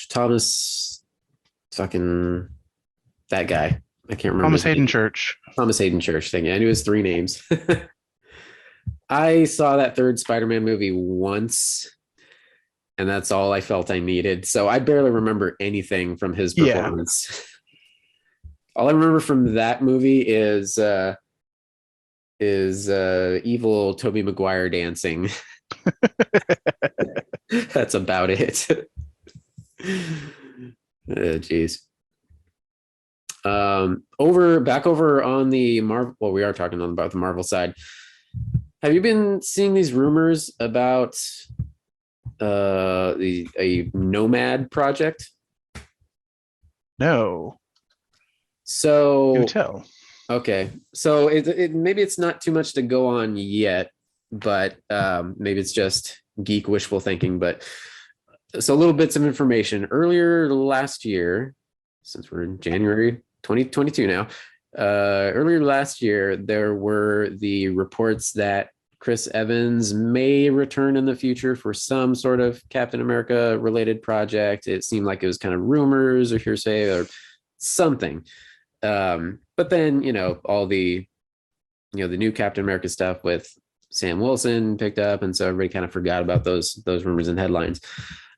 Thomas, fucking that guy. I can't remember.
Thomas Hayden Church.
Thomas Hayden Church thing. I knew his 3 names. I saw that third Spider-Man movie once, and that's all I felt I needed. So I barely remember anything from his performance. Yeah. All I remember from that movie is evil Tobey Maguire dancing. That's about it. Geez. Back over on the Marvel. Well, we are talking about the Marvel side. Have you been seeing these rumors about a Nomad Project?
No.
So
do tell.
Okay, so it maybe it's not too much to go on yet, but maybe it's just geek wishful thinking. But so little bits of information. Earlier last year, since we're in January 2022 now, earlier last year there were the reports that Chris Evans may return in the future for some sort of Captain America related project. It seemed like it was kind of rumors or hearsay or something. But then, all the new Captain America stuff with Sam Wilson picked up. And so everybody kind of forgot about those rumors and headlines.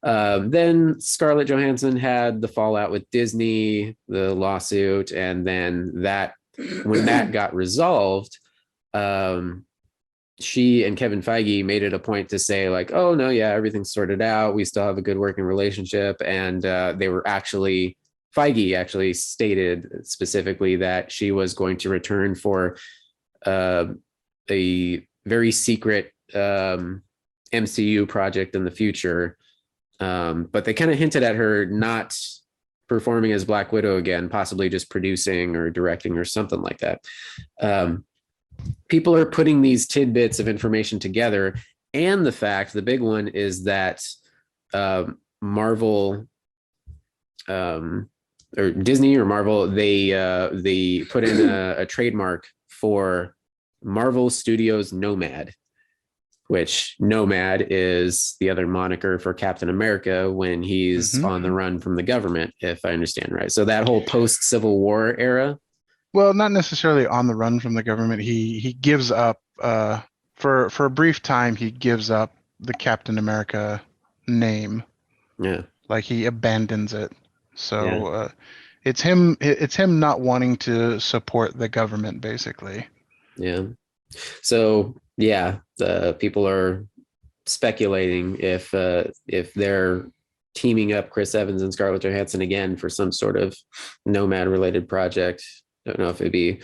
Then Scarlett Johansson had the fallout with Disney, the lawsuit. And then when that got resolved, she and Kevin Feige made it a point to say oh no, yeah, everything's sorted out. We still have a good working relationship. And Feige actually stated specifically that she was going to return for a very secret MCU project in the future. But they kind of hinted at her not performing as Black Widow again, possibly just producing or directing or something like that. People are putting these tidbits of information together, and the big one is that Marvel, or Disney or Marvel, they put in a trademark for Marvel Studios Nomad, which Nomad is the other moniker for Captain America when he's on the run from the government, if I understand right. So that whole post-Civil War era.
Well, not necessarily on the run from the government. He gives up for a brief time. He gives up the Captain America name.
Yeah,
like he abandons it. So it's him. It's him not wanting to support the government, basically.
Yeah. So yeah, the people are speculating if they're teaming up Chris Evans and Scarlett Johansson again for some sort of Nomad related project. Don't know if it'd be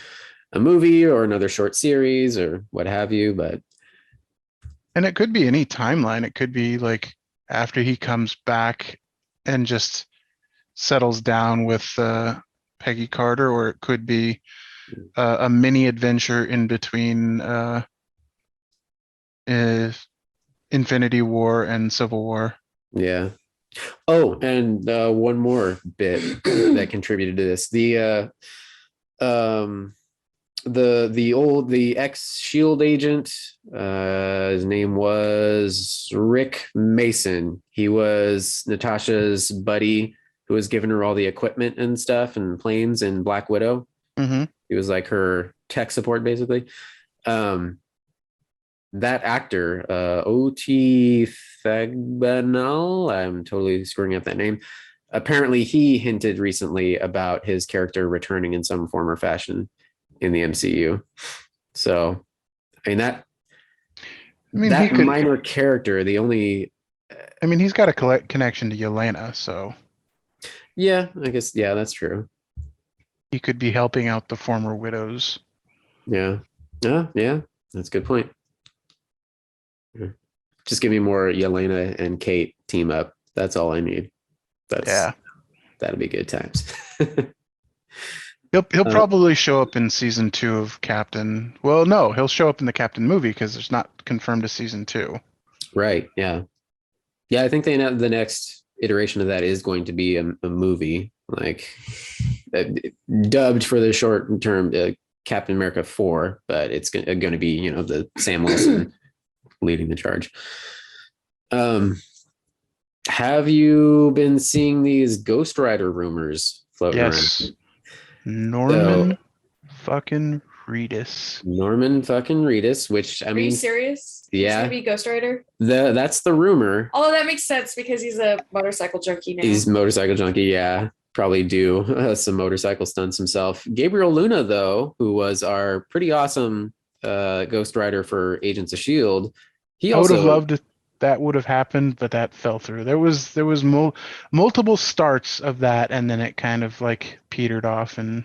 a movie or another short series or what have you,
and it could be any timeline. It could be like after he comes back and just settles down with Peggy Carter, or it could be a mini adventure in between Infinity War and Civil War.
Yeah. Oh, and one more bit that contributed to this. The ex-Shield agent, his name was Rick Mason. He was Natasha's buddy who was giving her all the equipment and stuff and planes in Black Widow. He was like her tech support, basically. That actor, O.T. Thagbanal, I'm totally screwing up that name. Apparently, he hinted recently about his character returning in some form or fashion in the MCU. So, I mean, that minor character, the only...
I mean, he's got a connection to Yelena, so...
Yeah, I guess, yeah, that's true.
He could be helping out the former widows.
Yeah. Yeah, that's a good point. Just give me more Yelena and Kate team up. That's all I need. That'll be good times.
He'll probably show up in season 2 of Captain. Well, no, he'll show up in the Captain movie because it's not confirmed to season 2.
Right. Yeah. Yeah. I think they know the next iteration of that is going to be a movie, like dubbed for the short term Captain America 4, but it's going to be, the Sam Wilson leading the charge. Have you been seeing these Ghost Rider rumors floating around?
Norman fucking Reedus,
which I mean,
are you serious?
Yeah,
he's gonna be Ghost Rider.
That's the rumor.
Although that makes sense because he's a motorcycle junkie now.
He's motorcycle junkie, yeah. Probably do some motorcycle stunts himself. Gabriel Luna, though, who was our pretty awesome Ghost Rider for Agents of S.H.I.E.L.D.,
I would have loved it. That would have happened, but that fell through. There was multiple starts of that, and then it kind of like petered off. And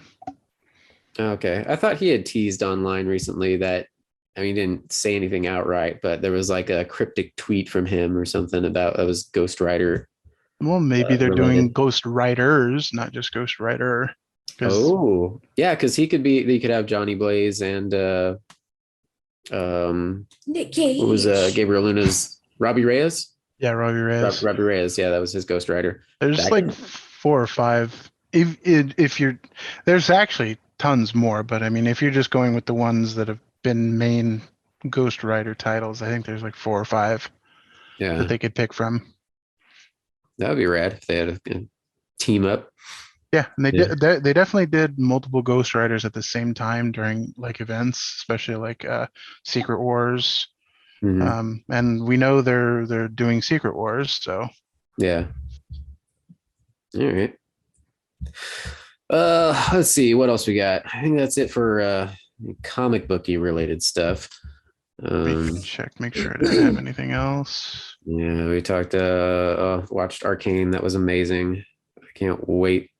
okay, I thought he had teased online recently that, I mean, he didn't say anything outright, but there was like a cryptic tweet from him or something about it was Ghost Rider.
Well, maybe they're doing Ghost Riders, not just Ghost Rider.
Oh, yeah, because they could have Johnny Blaze and
Nick Cage.
What was Gabriel Luna's? Robbie Reyes?
Yeah, Robbie Reyes.
Robbie Reyes, yeah, that was his Ghost Rider.
There's like 4 or 5. If you're, there's actually tons more, but I mean, if you're just going with the ones that have been main Ghost Rider titles, I think there's like 4 or 5 that they could pick from.
That would be rad if they had a team up.
Yeah, and they definitely did multiple Ghost Riders at the same time during like events, especially like Secret Wars. And we know they're doing Secret Wars, so
yeah. All right. Let's see what else we got. I think that's it for comic booky related stuff.
Check, make sure I didn't have anything else.
Yeah, we talked watched Arcane. That was amazing. I can't wait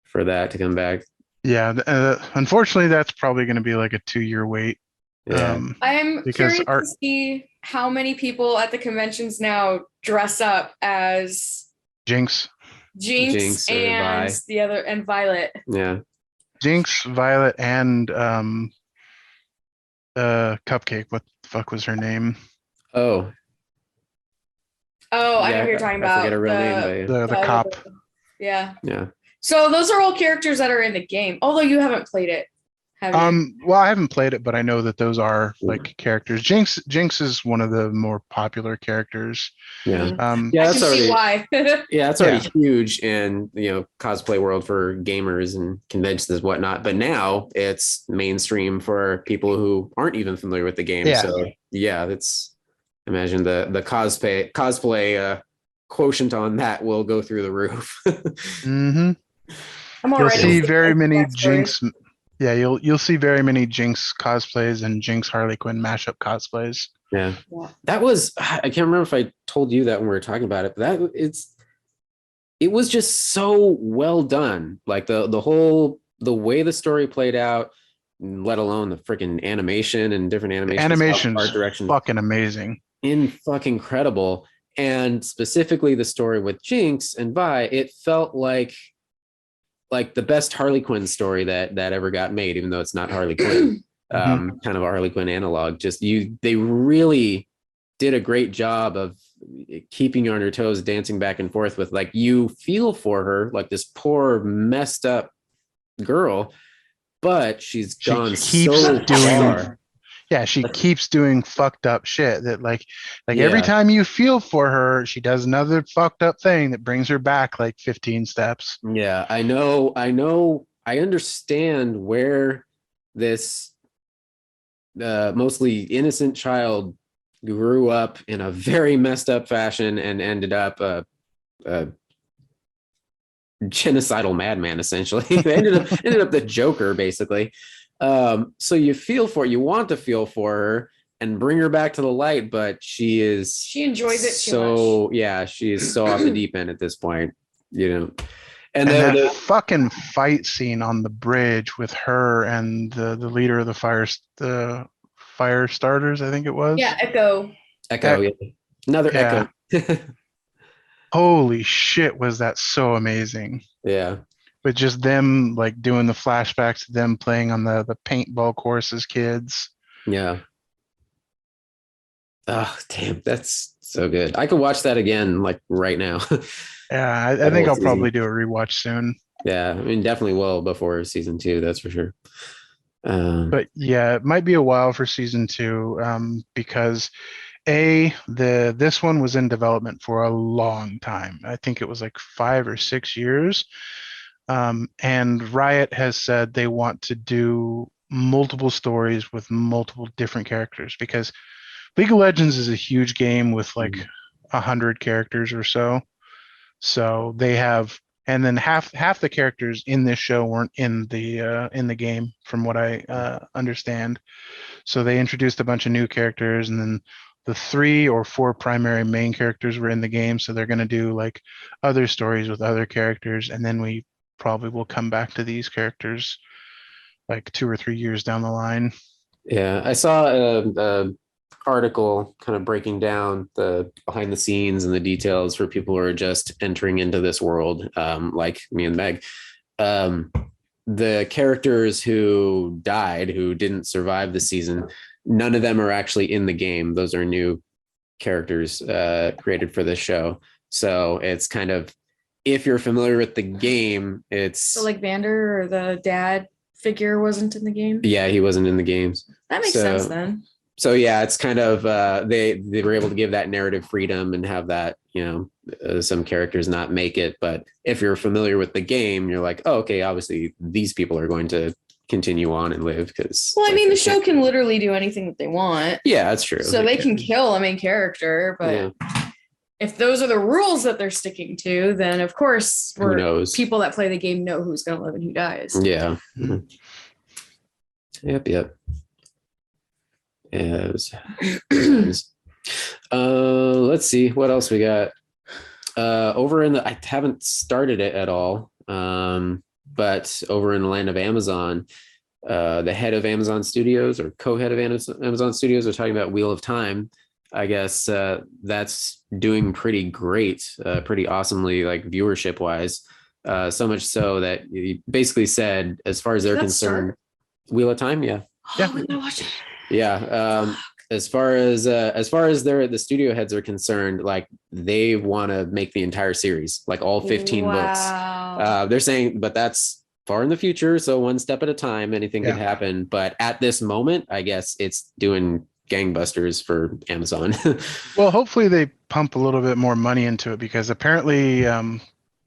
for that to come back.
Yeah, unfortunately that's probably going to be like a 2-year wait.
Yeah.
I'm curious to see how many people at the conventions now dress up as
Jinx.
Jinx and
Vi.
the other and Violet.
Yeah.
Jinx, Violet, and Cupcake. What the fuck was her name?
Oh,
Oh, I know
yeah,
who you're talking
I
about.
forget her real name, but
The cop.
Yeah.
yeah.
So those are all characters that are in the game. Although you haven't played it, have you?
Well, I haven't played it, but I know that those are like characters. Jinx is one of the more popular characters.
Yeah.
Yeah,
I
that's
can
already
see why.
yeah, that's already huge in cosplay world for gamers and conventions and whatnot. But now it's mainstream for people who aren't even familiar with the game.
Yeah.
So yeah, that's imagine the cosplay quotient on that will go through the roof.
Mm-hmm.
I'm
You'll
already
see very many
stories.
Jinx. Yeah, you'll see very many Jinx cosplays and Jinx Harley Quinn mashup cosplays.
Yeah.
Yeah.
That was I can't remember if I told you that when we were talking about it, but it was just so well done. Like the way the story played out, let alone the freaking animation and different
The
animations,
animation's
art direction,
fucking amazing.
fucking incredible. And specifically the story with Jinx and Vi, it felt like the best Harley Quinn story that ever got made, even though it's not Harley Quinn. Kind of a Harley Quinn analog. They really did a great job of keeping you on your toes, dancing back and forth with, like, you feel for her, like this poor messed up girl, but she
keeps doing fucked up shit that like
Yeah.
every time you feel for her, she does another fucked up thing that brings her back like 15 steps.
Yeah, I know. I understand where this mostly innocent child grew up in a very messed up fashion and ended up a genocidal madman, essentially. They ended up the Joker, basically. So you want to feel for her and bring her back to the light, but she
enjoys it too
much. Yeah, she is so off the deep end at this point,
And that fucking fight scene on the bridge with her and the leader of the fire starters, I think it was.
Yeah, Echo.
Yeah. Another Echo.
Holy shit, was that so amazing.
Yeah.
But just them like doing the flashbacks to them playing on the paintball course as kids.
Yeah. Oh, damn, that's so good. I could watch that again, like right now.
Yeah, I think I'll probably do a rewatch soon.
Yeah, I mean, definitely will before season 2, that's for sure.
But yeah, it might be a while for season 2 because this one was in development for a long time. I think it was like 5 or 6 years. And Riot has said they want to do multiple stories with multiple different characters because League of Legends is a huge game with like 100 characters or so. So they have, and then half the characters in this show weren't in the game, from what I understand. So they introduced a bunch of new characters, and then the 3 or 4 primary main characters were in the game. So they're going to do like other stories with other characters, and then we probably will come back to these characters like 2 or 3 years down the line.
Yeah, I saw a article kind of breaking down the behind the scenes and the details for people who are just entering into this world, like me and Meg. The characters who died, who didn't survive the season, none of them are actually in the game. Those are new characters created for this show. So it's kind of, if you're familiar with the game, it's
so like Vander, or the dad figure, wasn't in the game.
Yeah, he wasn't in the games.
That makes sense then.
So yeah, it's kind of they were able to give that narrative freedom and have that, some characters not make it. But if you're familiar with the game, you're like, oh, okay, obviously these people are going to continue on and live because.
Well, I mean, the show can literally do anything that they want.
Yeah, that's true.
So they can kill a main character, but if those are the rules that they're sticking to, then of course
who knows?
People that play the game know who's going to live and who dies.
Yeah. Mm-hmm. Yep. Yes. Let's see what else we got. Over in I haven't started it at all. But over in the land of Amazon, the head of Amazon Studios, or co-head of Amazon Studios, are talking about Wheel of Time I guess that's doing pretty great, pretty awesomely, like viewership wise. So much so that you basically said, as far as they're concerned, Wheel of Time, yeah,
Yeah.
we gotta watch it.
yeah. As far as the studio heads are concerned, like they want to make the entire series, like all 15 books. They're saying, but that's far in the future, so one step at a time, anything could happen. But at this moment, I guess it's doing gangbusters for Amazon.
Well, hopefully they pump a little bit more money into it, because apparently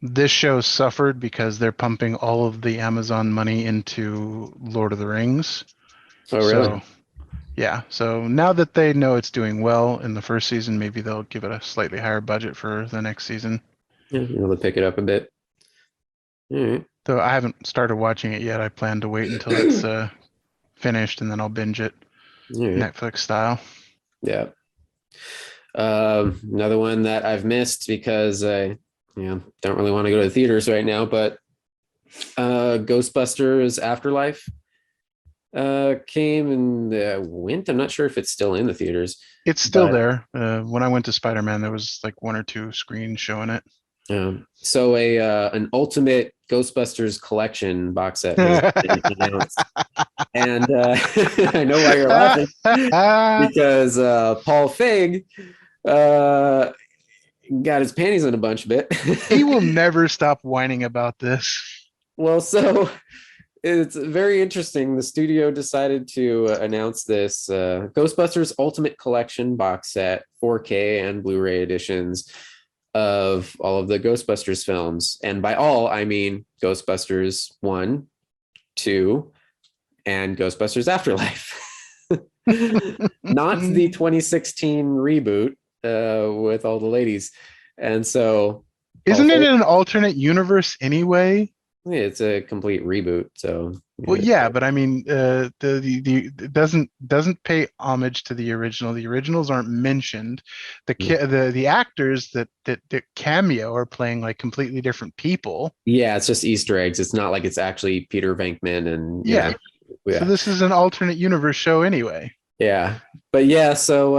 this show suffered because they're pumping all of the Amazon money into Lord of the Rings.
Oh, really?
So, yeah. So now that they know it's doing well in the first season, maybe they'll give it a slightly higher budget for the next season.
Yeah, they'll pick it up a bit. All right.
So I haven't started watching it yet. I plan to wait until it's finished, and then I'll binge it Netflix style.
Yeah. Another one that I've missed because I don't really want to go to the theaters right now, but Ghostbusters Afterlife came and went. I'm not sure if it's still in the theaters.
It's still there. When I went to SpiderMan, there was like 1 or 2 screens showing it.
So an Ultimate Ghostbusters collection box set has been announced. And I know why you're laughing, because Paul Feig got his panties in a bunch a bit.
He will never stop whining about this.
Well, so it's very interesting. The studio decided to announce this Ghostbusters Ultimate Collection box set, 4K and Blu-ray editions of all of the Ghostbusters films. And by all, I mean Ghostbusters 1, 2, and Ghostbusters Afterlife. Not the 2016 reboot with all the ladies. And so...
Isn't it an alternate universe anyway?
It's a complete reboot, so...
Well, yeah, but I mean, it doesn't pay homage to the original. The originals aren't mentioned. The actors that cameo are playing like completely different people.
Yeah, it's just Easter eggs. It's not like it's actually Peter Venkman and
yeah. So this is an alternate universe show anyway.
Yeah, but yeah, so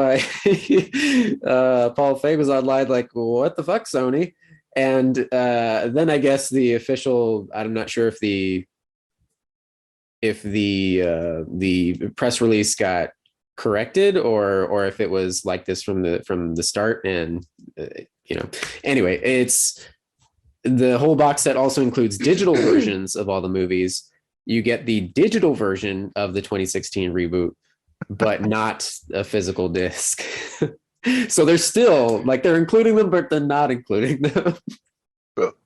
Paul Feig was online like, what the fuck, Sony? And then I guess the official, I'm not sure if the press release got corrected or if it was like this from the start. And anyway, it's the whole box set also includes digital versions of all the movies. You get the digital version of the 2016 reboot, but not a physical disc. So they're still like, they're including them, but they're not including them.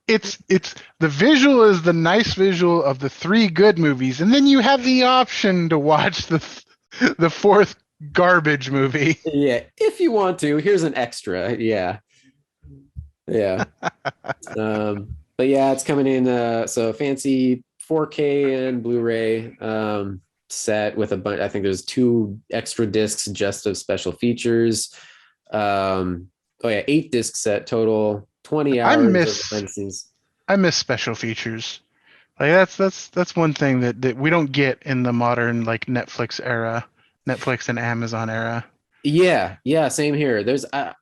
It's the visual is the nice visual of the 3 good movies, and then you have the option to watch the 4th garbage movie.
Yeah, if you want to. Here's an extra. Yeah. But yeah, it's coming in. So fancy 4K and Blu-ray set with a bunch. I think there's 2 extra discs just of special features. 8 disc set total. 20 hours.
I miss special features. Like that's one thing that we don't get in the modern like Netflix and Amazon era.
Yeah, same here. There's Meg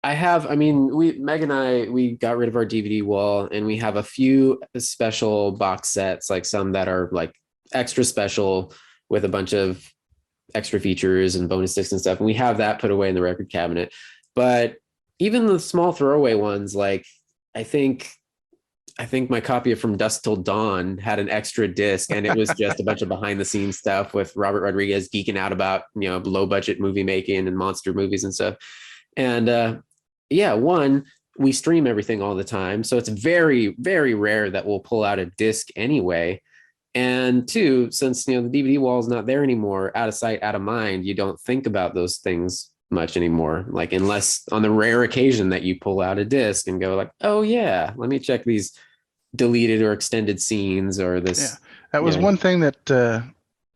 and I, we got rid of our DVD wall, and we have a few special box sets, like some that are like extra special with a bunch of extra features and bonus discs and stuff. And we have that put away in the record cabinet. But even the small throwaway ones, like I think my copy of From Dusk Till Dawn had an extra disc, and it was just a bunch of behind the scenes stuff with Robert Rodriguez geeking out about, low budget movie making and monster movies and stuff. And one, we stream everything all the time, so it's very, very rare that we'll pull out a disc anyway. And 2, since the DVD wall is not there anymore, out of sight, out of mind, you don't think about those things much anymore, like unless on the rare occasion that you pull out a disc and go like, oh yeah, let me check these deleted or extended scenes or this.
Yeah, that was one thing that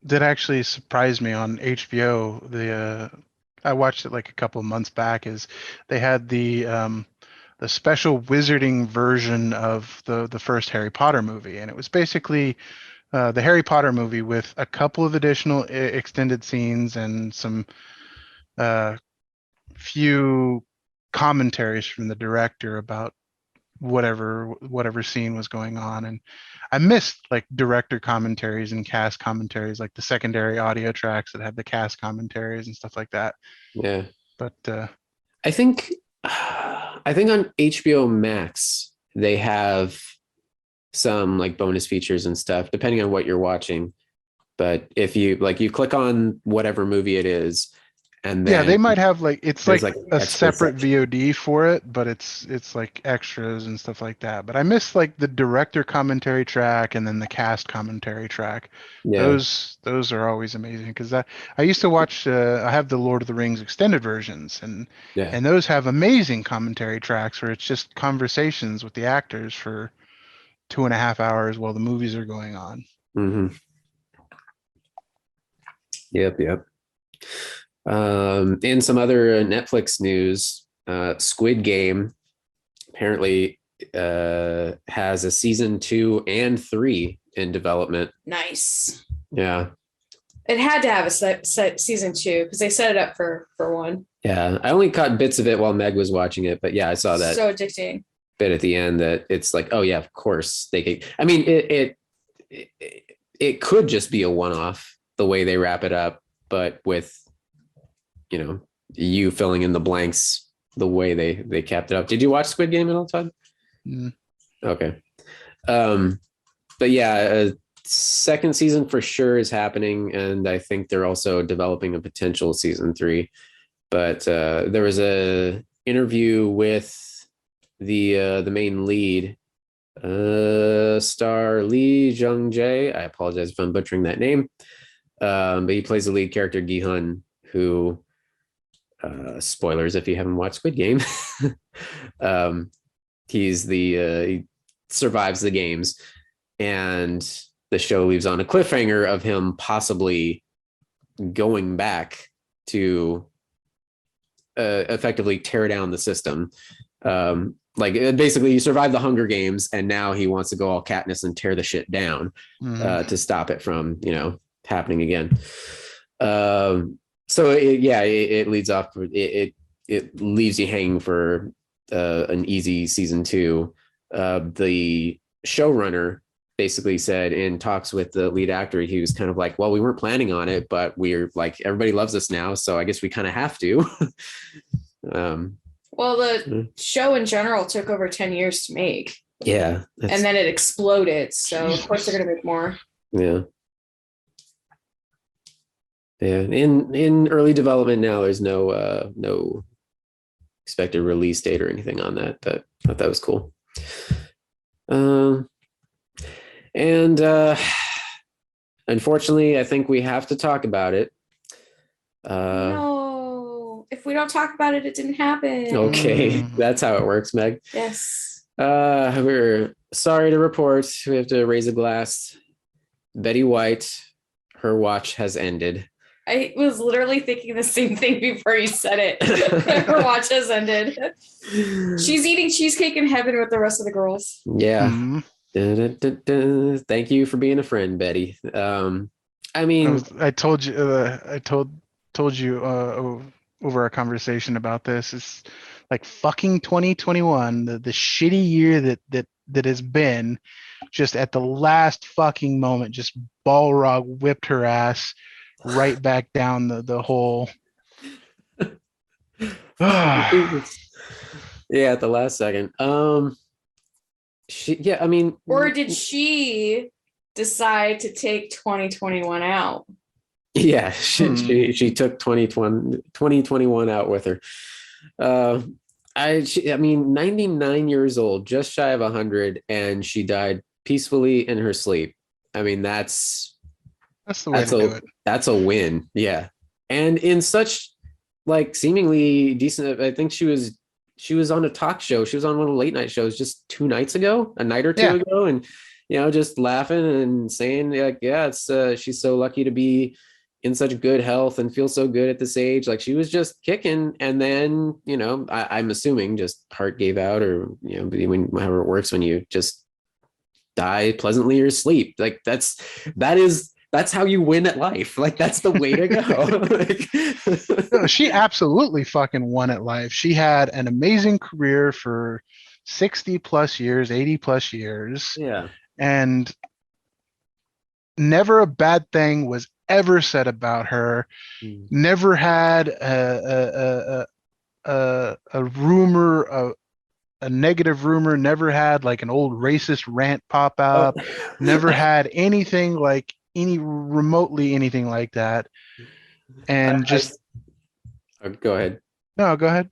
actually surprised me on HBO. I watched it like a couple of months back. Is they had the special wizarding version of the first Harry Potter movie, and it was basically the Harry Potter movie with a couple of additional extended scenes and some few commentaries from the director about whatever scene was going on, and I missed like director commentaries and cast commentaries, like the secondary audio tracks that have the cast commentaries and stuff like that.
Yeah.
But
I think on HBO Max they have some like bonus features and stuff depending on what you're watching. But if you click on whatever movie it is, and then
they might have like it's like
like
a
extra
separate
section.
VOD for it, but it's like extras and stuff like that. But I missed like the director commentary track and then the cast commentary track.
Yeah.
Those are always amazing because I used to watch. I have the Lord of the Rings extended versions,
Yeah.
and those have amazing commentary tracks where it's just conversations with the actors for 2.5 hours while the movies are going on.
Mm-hmm. Yep. In some other Netflix news, Squid Game apparently has a season 2 and 3 in development.
Nice.
Yeah.
It had to have a season 2 because they set it up for 1.
Yeah. I only caught bits of it while Meg was watching it, but yeah, I saw that
So addicting.
bit at the end that it's like, oh yeah, of course they could. I mean, it could just be a one-off the way they wrap it up, but with you filling in the blanks the way they capped it up. Did you watch Squid Game at all, Todd?
Mm.
Okay. But yeah, a second season for sure is happening, and I think they're also developing a potential season 3. But there was a interview with the main lead, star Lee Jung-jae. I apologize if I'm butchering that name. But he plays the lead character Gi-hun, who spoilers if you haven't watched Squid Game. He survives the games, and the show leaves on a cliffhanger of him possibly going back to effectively tear down the system. Like basically you survive the Hunger Games and now he wants to go all Katniss and tear the shit down to stop it from happening again. So it leads off. It leaves you hanging for an easy season 2. The showrunner basically said in talks with the lead actor, he was kind of like, well, we weren't planning on it, but we're like, everybody loves us now, so I guess we kind of have to.
Well, the show in general took over 10 years to make.
Yeah.
And then it exploded. So of course they're going to make more.
Yeah. Yeah. In early development now, there's no expected release date or anything on that, but I thought that was cool. And unfortunately, I think we have to talk about it.
No, if we don't talk about it, it didn't happen.
Okay, that's how it works, Meg.
Yes.
We're sorry to report. We have to raise a glass. Betty White, her watch has ended.
I was literally thinking the same thing before you said it. Her watch has ended. She's eating cheesecake in heaven with the rest of the girls.
Yeah. Mm-hmm. Thank you for being a friend, Betty. I mean,
I told you over our conversation about this. It's like fucking 2021, the shitty year that has been. Just at the last fucking moment, just Balrog whipped her ass right back down the hole.
Yeah, at the last second.
Or did she decide to take 2021 out?
Yeah, she took 2021 out with her. I mean, 99 years old, just shy of 100, and she died peacefully in her sleep. I mean, that's
the way to do it.
That's a win. Yeah. And in such like seemingly decent, I think she was on a talk show. She was on one of the late night shows just a night or two ago. And, just laughing and saying like, yeah, it's she's so lucky to be in such good health and feel so good at this age. Like she was just kicking. And then, I'm assuming just heart gave out or, however it works when you just die pleasantly or sleep. Like that is that's how you win at life. Like that's the way to go.
No, she absolutely fucking won at life. She had an amazing career for 60 plus years, 80 plus years,
Yeah.
and never a bad thing was ever said about her. Never had a rumor, a negative rumor, never had like an old racist rant pop up, never had anything like any remotely anything like that. And
Go ahead.
No, go ahead.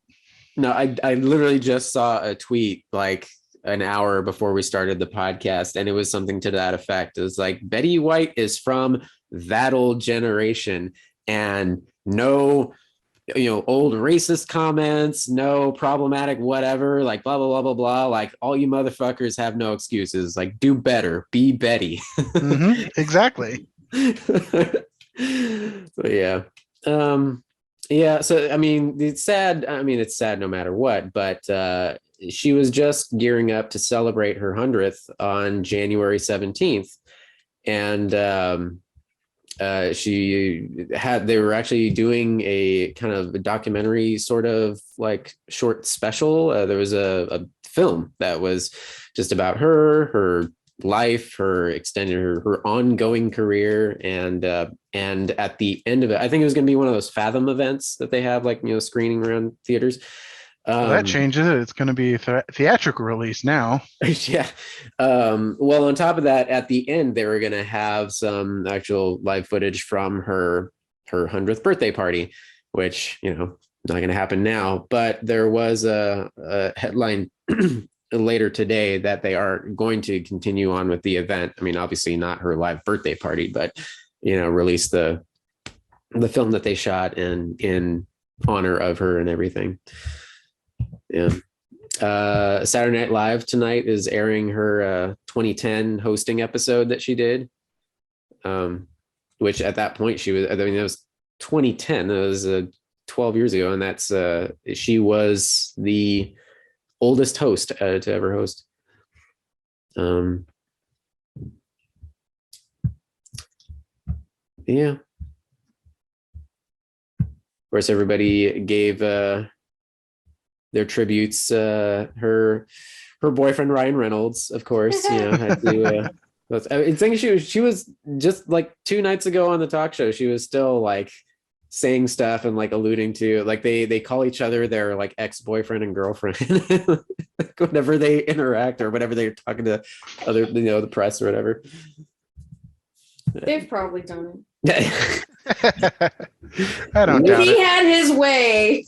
No, I literally just saw a tweet like an hour before we started the podcast, and it was something to that effect. It was like, Betty White is from that old generation, and no, old racist comments, no problematic whatever, like blah blah blah blah blah. Like all you motherfuckers have no excuses. Like do better, be Betty.
Exactly.
So yeah. Yeah, so I mean, it's sad. I mean, it's sad no matter what, but she was just gearing up to celebrate her 100th on January 17th. And they were actually doing a kind of a documentary sort of like short special. There was a film that was just about her life, her ongoing career, and at the end of it, I think it was going to be one of those Fathom events that they have, like screening around theaters.
That changes it. It's going to be a theatrical release now.
Yeah. Well, on top of that, at the end, they were going to have some actual live footage from her 100th birthday party, which not going to happen now. But there was a headline later today that they are going to continue on with the event. I mean, obviously not her live birthday party, but release the film that they shot in honor of her and everything. Yeah. Saturday Night Live tonight is airing her 2010 hosting episode that she did, which at that point it was 2010. It was 12 years ago, and that's she was the oldest host to ever host. Yeah. Of course, everybody gave their tributes. Her boyfriend Ryan Reynolds, of course, had to. I think she was just like 2 nights ago on the talk show. She was still like saying stuff and like alluding to like they call each other their like ex-boyfriend and girlfriend whenever they interact or whenever they're talking to other the press or whatever.
They've probably done
it. I don't doubt
he had his way.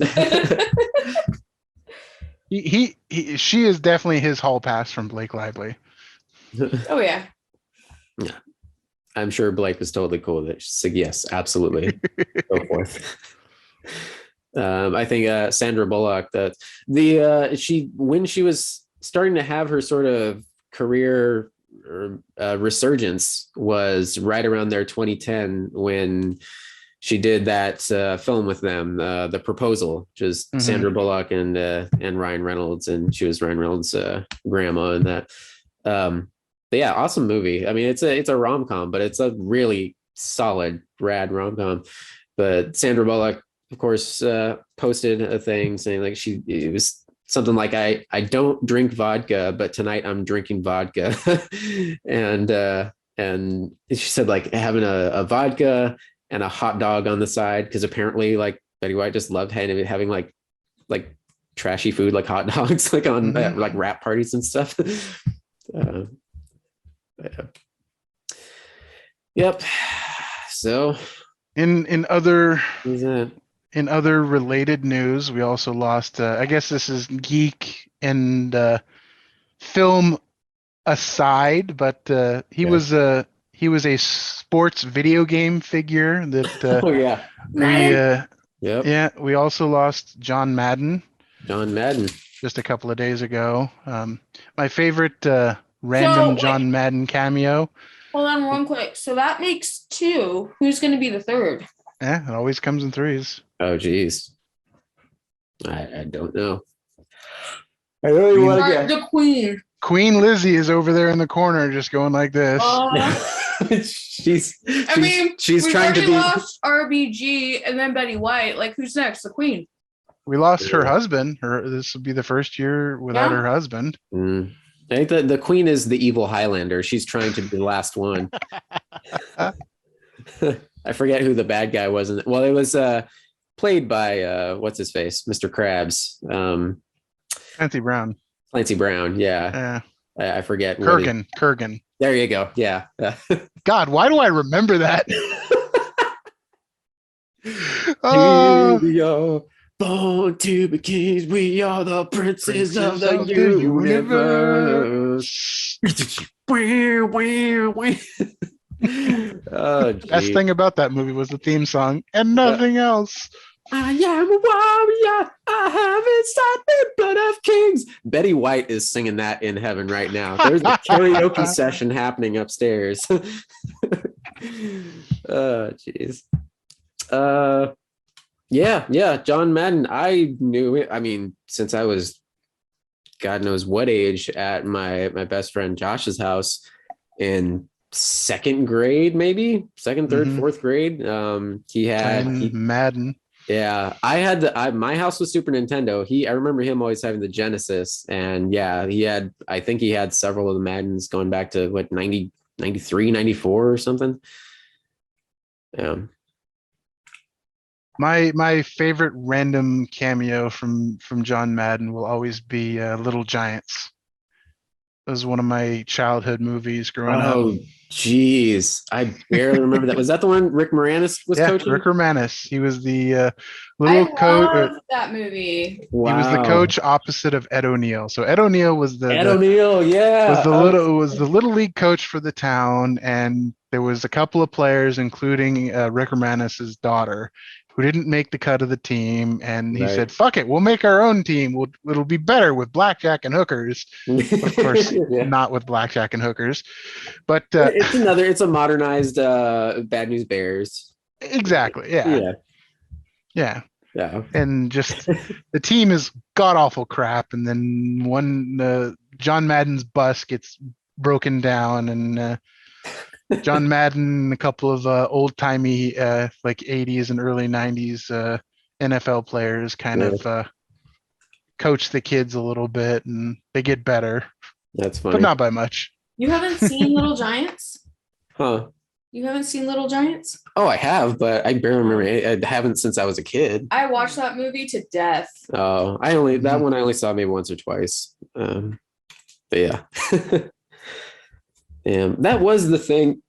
She is definitely his hall pass from Blake Lively.
Oh yeah.
Yeah. I'm sure Blake was totally cool with it. She said, yes, absolutely. Go forth. I think Sandra Bullock, when she was starting to have her sort of career resurgence was right around there 2010 when she did that film with them, The Proposal, just Sandra Bullock and Ryan Reynolds, and she was Ryan Reynolds' grandma in that. But yeah, awesome movie. I mean, it's a rom-com, but it's a really solid, rad rom-com. But Sandra Bullock, of course, posted a thing saying like it was something like I don't drink vodka, but tonight I'm drinking vodka, and she said like having a vodka and a hot dog on the side because apparently like Betty White just loved having like trashy food like hot dogs like on like rap parties and stuff. Yep. So
in other related news, we also lost I guess this is geek and film aside, but he was a sports video game figure that
oh yeah.
We also lost John Madden just a couple of days ago. My favorite random John Madden cameo.
Hold on one quick. So that makes 2. Who's going to be the third?
Yeah, it always comes in 3s.
Oh, geez. I don't know. I really want to get
the Queen.
Queen Lizzie is over there in the corner just going like this.
she's
we've
trying to
already
be.
lost RBG and then Betty White. Like, who's next? The Queen.
We lost her husband. This will be the first year without her husband.
I think the Queen is the evil Highlander. She's trying to be the last one. I forget who the bad guy was. Well, it was played by what's his face, Mr. Krabs.
Clancy Brown.
Clancy Brown, yeah. I forget.
Kurgan.
There you go. Yeah.
God, why do I remember that?
We are born to be kings. We are the princes of the universe.
Best thing about that movie was the theme song and nothing else.
I am a warrior. I have inside the blood of kings. Betty White is singing that in heaven right now. There's a karaoke session happening upstairs. Oh, jeez. Yeah. John Madden. I knew it. I mean, since I was God knows what age at my best friend Josh's house in second grade, maybe second, third, fourth grade. He had
Madden.
Yeah, my house was Super Nintendo. I remember him always having the Genesis, and yeah, I think he had several of the Maddens going back to what 90, 93, 94 or something. Yeah.
My favorite random cameo from John Madden will always be Little Giants. It was one of my childhood movies growing up.
Oh, geez. I barely remember that. Was that the one Rick Moranis was coaching?
Rick Moranis. He was the little coach.
I loved that movie.
Wow.
He was the coach opposite of Ed O'Neill. So Ed O'Neill was the little league coach for the town, and there was a couple of players, including Rick Moranis' daughter, who didn't make the cut of the team, and he said, "Fuck it, we'll make our own team. It'll be better with blackjack and hookers." Of course, not with blackjack and hookers, but
it's a modernized Bad News Bears.
Exactly. Yeah. And just the team is god awful crap, and then John Madden's bus gets broken down, and John Madden, a couple of old-timey like 80s and early 90s NFL players kind of coach the kids a little bit, and they get better.
That's funny.
But not by much.
You haven't seen Little Giants?
Huh.
You haven't seen Little Giants?
Oh, I have, but I barely remember it. I haven't since I was a kid.
I watched that movie to death.
Oh, I only saw maybe once or twice. But yeah. That was the thing.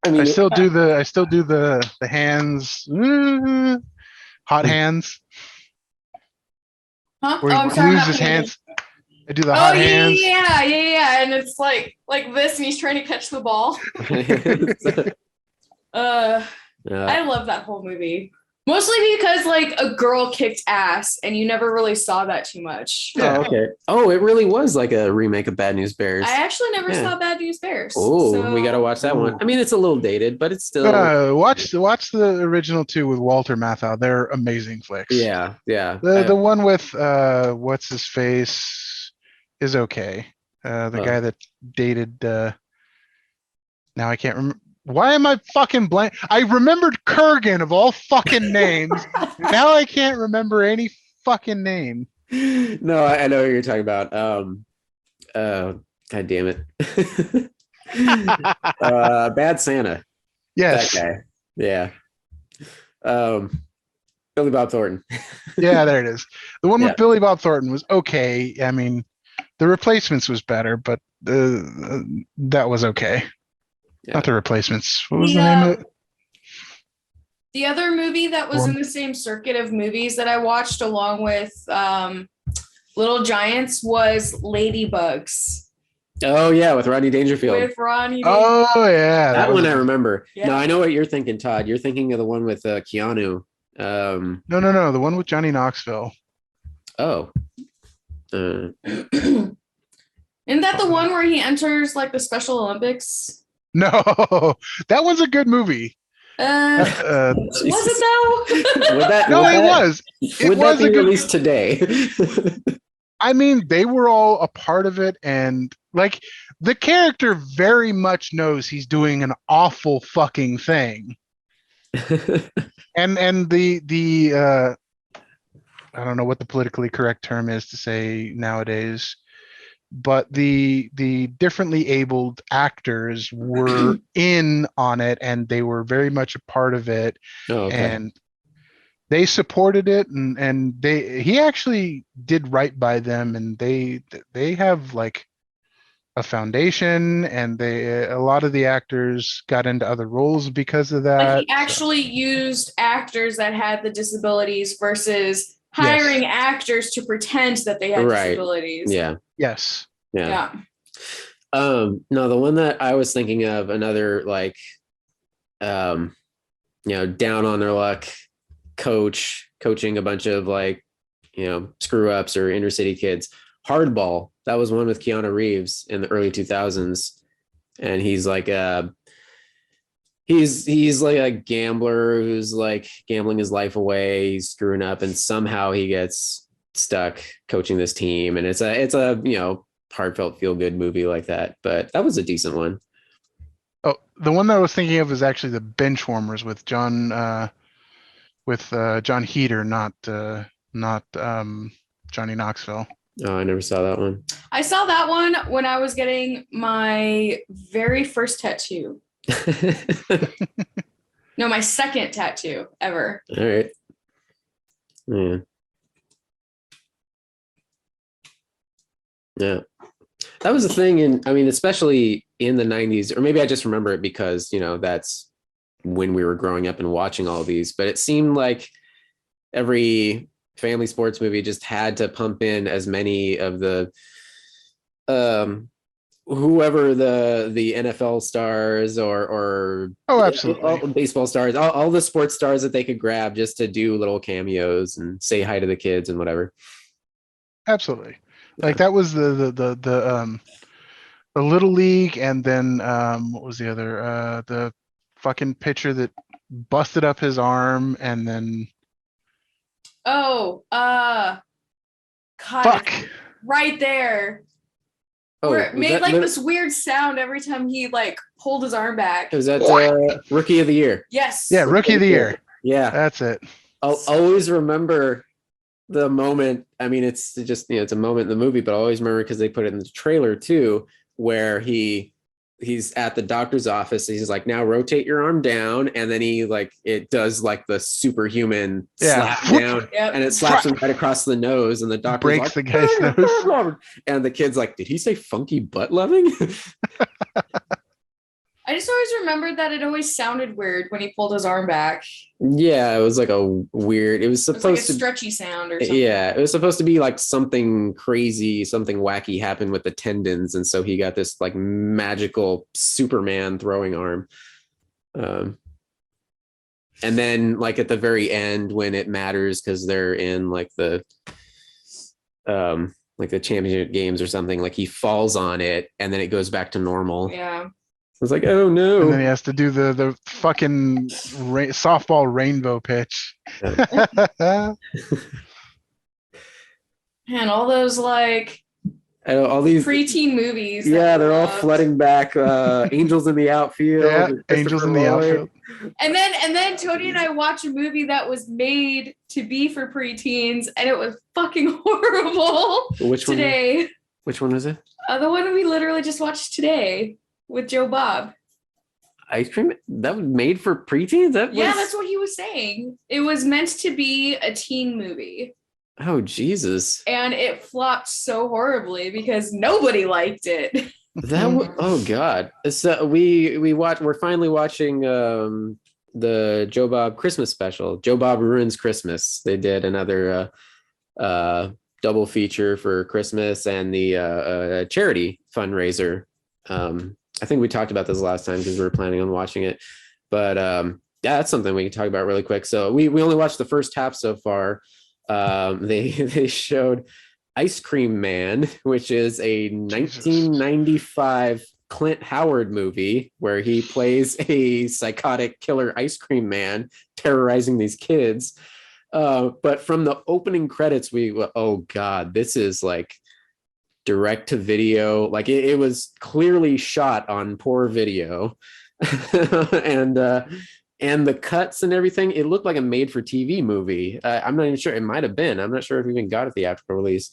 I mean, I still do
the hands, hot hands.
Huh?
Where he glues his hands. I do the hot hands.
Yeah. And it's like this, and he's trying to catch the ball. I love that whole movie. Mostly because like a girl kicked ass, and you never really saw that too much.
Oh, okay. Oh, it really was like a remake of Bad News Bears.
I actually never saw Bad News Bears.
Oh, we gotta watch that one. I mean, it's a little dated, but it's still.
Watch the original two with Walter Matthau. They're amazing flicks.
Yeah.
The one with what's his face is okay. The guy that dated. Now I can't remember. Why am I fucking blank? I remembered Kurgan of all fucking names. Now I can't remember any fucking name.
No, I know what you're talking about. God damn it. Bad Santa.
Yes.
That guy. Yeah. Billy Bob Thornton.
Yeah, there it is. The one with Billy Bob Thornton was okay. I mean, The Replacements was better, but that was okay. Yeah. Not The Replacements. What was the name of it?
The other movie that was in the same circuit of movies that I watched along with Little Giants was Ladybugs.
Oh, yeah, with Rodney Dangerfield.
Oh, yeah.
That one I remember. Yeah. No, I know what you're thinking, Todd. You're thinking of the one with Keanu.
No. The one with Johnny Knoxville.
Oh.
Isn't that the one where he enters like the Special Olympics?
No, that one's a good movie.
Was it though?
It was.
Would that be released today?
I mean, they were all a part of it, and like the character very much knows he's doing an awful fucking thing. And the I don't know what the politically correct term is to say nowadays, but the differently abled actors were in on it, and they were very much a part of it.
Oh, okay.
And they supported it, and he actually did right by them, and they have like a foundation, and a lot of the actors got into other roles because of that.
Like he actually used actors that had the disabilities versus hiring actors to pretend that they had disabilities.
Yeah.
Yes.
Yeah. No, the one that I was thinking of, another like down on their luck coaching a bunch of like, screw ups or inner city kids. Hardball. That was one with Keanu Reeves in the early 2000s. And he's like he's like a gambler who's like gambling his life away. He's screwing up, and somehow he gets stuck coaching this team. And it's a heartfelt feel good movie like that. But that was a decent one.
Oh, the one that I was thinking of is actually the Benchwarmers with John Heater, not Johnny Knoxville.
Oh, I never saw that one.
I saw that one when I was getting my very first tattoo. No, my second tattoo ever.
All right. Yeah. Yeah. That was a thing especially in the 90s, or maybe I just remember it because, that's when we were growing up and watching all these, but it seemed like every family sports movie just had to pump in as many of the whoever the NFL stars or
absolutely
baseball stars, all the sports stars that they could grab just to do little cameos and say hi to the kids and whatever.
Absolutely. Like that was the Little League, and then what was the other the fucking pitcher that busted up his arm and then
God,
fuck
right there. Where it made this weird sound every time he like pulled his arm back.
Was that Rookie of the Year?
Yes.
Yeah, Rookie of the Year.
Yeah,
that's it.
I'll always remember the moment. I mean, it's just it's a moment in the movie, but I always remember because they put it in the trailer too, where he's at the doctor's office. He's like, now rotate your arm down, and then it does like the superhuman slap down, and it slaps him right across the nose, and the doctor
breaks the guy's nose,
and the kid's like, did he say funky butt loving?
I just always remembered that it always sounded weird when he pulled his arm back.
Yeah, it was like a weird. It was supposed
to stretchy sound or something.
Yeah, it was supposed to be like something crazy, something wacky happened with the tendons, and so he got this like magical Superman throwing arm. And then like at the very end when it matters because they're in like the championship games or something, like he falls on it and then it goes back to normal.
Yeah.
I was like, oh no.
And then he has to do the fucking softball rainbow pitch.
And all those like
all these
preteen movies.
Yeah, they're all flooding back. Angels in the Outfield.
Yeah, Angels in the Outfield.
And then Tony and I watched a movie that was made to be for preteens, and it was fucking horrible.
Which one?
Today.
Which one was it?
The one we literally just watched today with Joe Bob.
Ice cream? That was made for preteens?
That's what he was saying. It was meant to be a teen movie.
Oh, Jesus.
And it flopped so horribly because nobody liked it.
Oh God. So we're finally watching the Joe Bob Christmas special. Joe Bob Ruins Christmas. They did another double feature for Christmas and the charity fundraiser. I think we talked about this last time because we were planning on watching it, but that's something we can talk about really quick. So we only watched the first half so far. They showed Ice Cream Man, which is a 1995 Clint Howard movie where he plays a psychotic killer ice cream man terrorizing these kids. But from the opening credits, oh God, this is like direct to video. Like it was clearly shot on poor video. And the cuts and everything, it looked like a made for TV movie. I'm not even sure. It might have been. I'm not sure if we even got a theatrical release.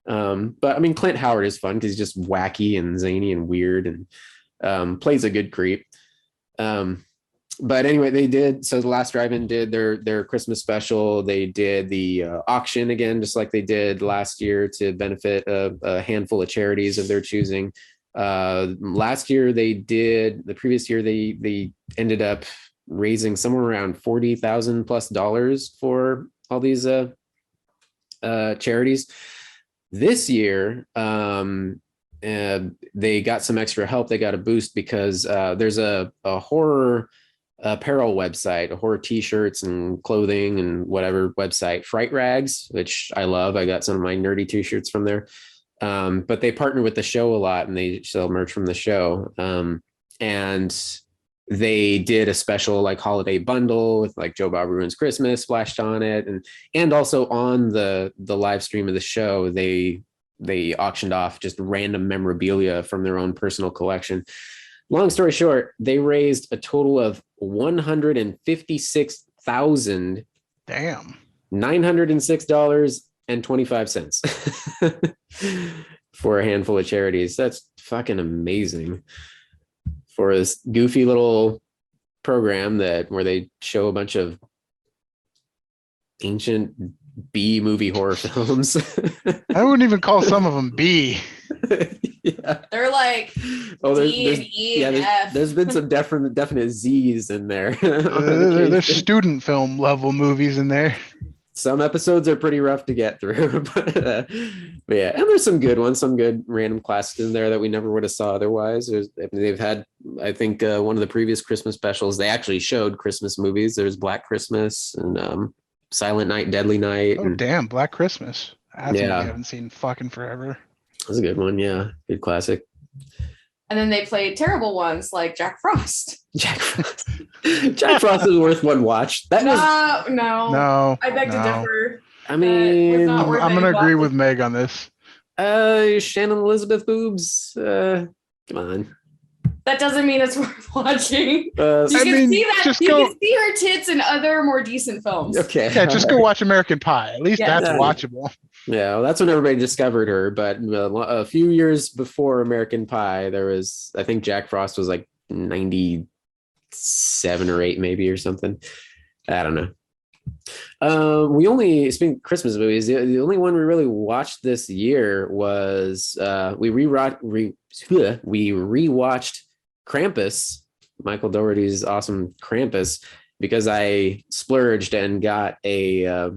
But I mean, Clint Howard is fun because he's just wacky and zany and weird and plays a good creep. But anyway, they did. So the Last Drive-In did their Christmas special. They did the auction again, just like they did last year to benefit a handful of charities of their choosing. The previous year, they ended up raising somewhere around $40,000+ for all these charities. This year, they got some extra help. They got a boost because there's a horror apparel website, a horror t-shirts and clothing and whatever website, Fright Rags, which I love. I got some of my nerdy t-shirts from there. But they partner with the show a lot and they sell merch from the show. And they did a special like holiday bundle with like Joe Bob Ruins Christmas splashed on it. And also on the live stream of the show, they auctioned off just random memorabilia from their own personal collection. Long story short, they raised a total of $156,000.
Damn.
$906.25 for a handful of charities. That's fucking amazing. For this goofy little program where they show a bunch of ancient B movie horror films.
I wouldn't even call some of them B.
Yeah.
They're like D and E and F.
There's been some definite Z's in there.
There's student film level movies in there.
Some episodes are pretty rough to get through, but yeah, and there's some good ones, some good random classics in there that we never would have saw otherwise. They've had, I think, one of the previous Christmas specials, they actually showed Christmas movies. There's Black Christmas and Silent Night, Deadly Night.
Oh, damn, Black Christmas. That's one I haven't seen fucking forever.
That's a good one, yeah. Good classic.
And then they played terrible ones like Jack Frost.
Jack Frost is worth one watch.
No. I beg to differ.
I mean,
I'm going to agree with Meg on this.
Shannon Elizabeth boobs. Come on.
That doesn't mean it's worth watching. You
can see
her tits in other more decent films.
Okay.
Yeah, just go watch American Pie. At least that's watchable.
Yeah, well, that's when everybody discovered her. But a few years before American Pie, there was, I think Jack Frost was like 97 or 8 maybe or something. I don't know. Speaking of Christmas movies, the only one we really watched this year was we rewatched Krampus, Michael Dougherty's awesome Krampus, because I splurged and got a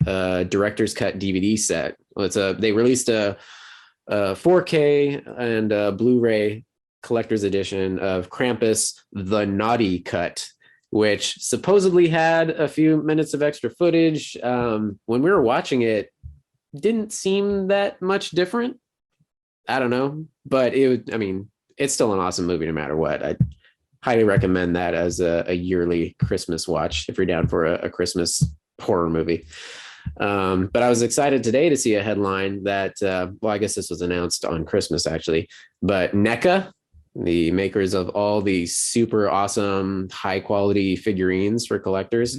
director's cut DVD set. They released a 4K and a Blu-ray collector's edition of Krampus, the Naughty Cut, which supposedly had a few minutes of extra footage. When we were watching it, didn't seem that much different. I don't know, but it's still an awesome movie no matter what. I highly recommend that as a yearly Christmas watch if you're down for a Christmas horror movie. But I was excited today to see a headline that, I guess this was announced on Christmas actually, but NECA, the makers of all the super awesome high quality figurines for collectors,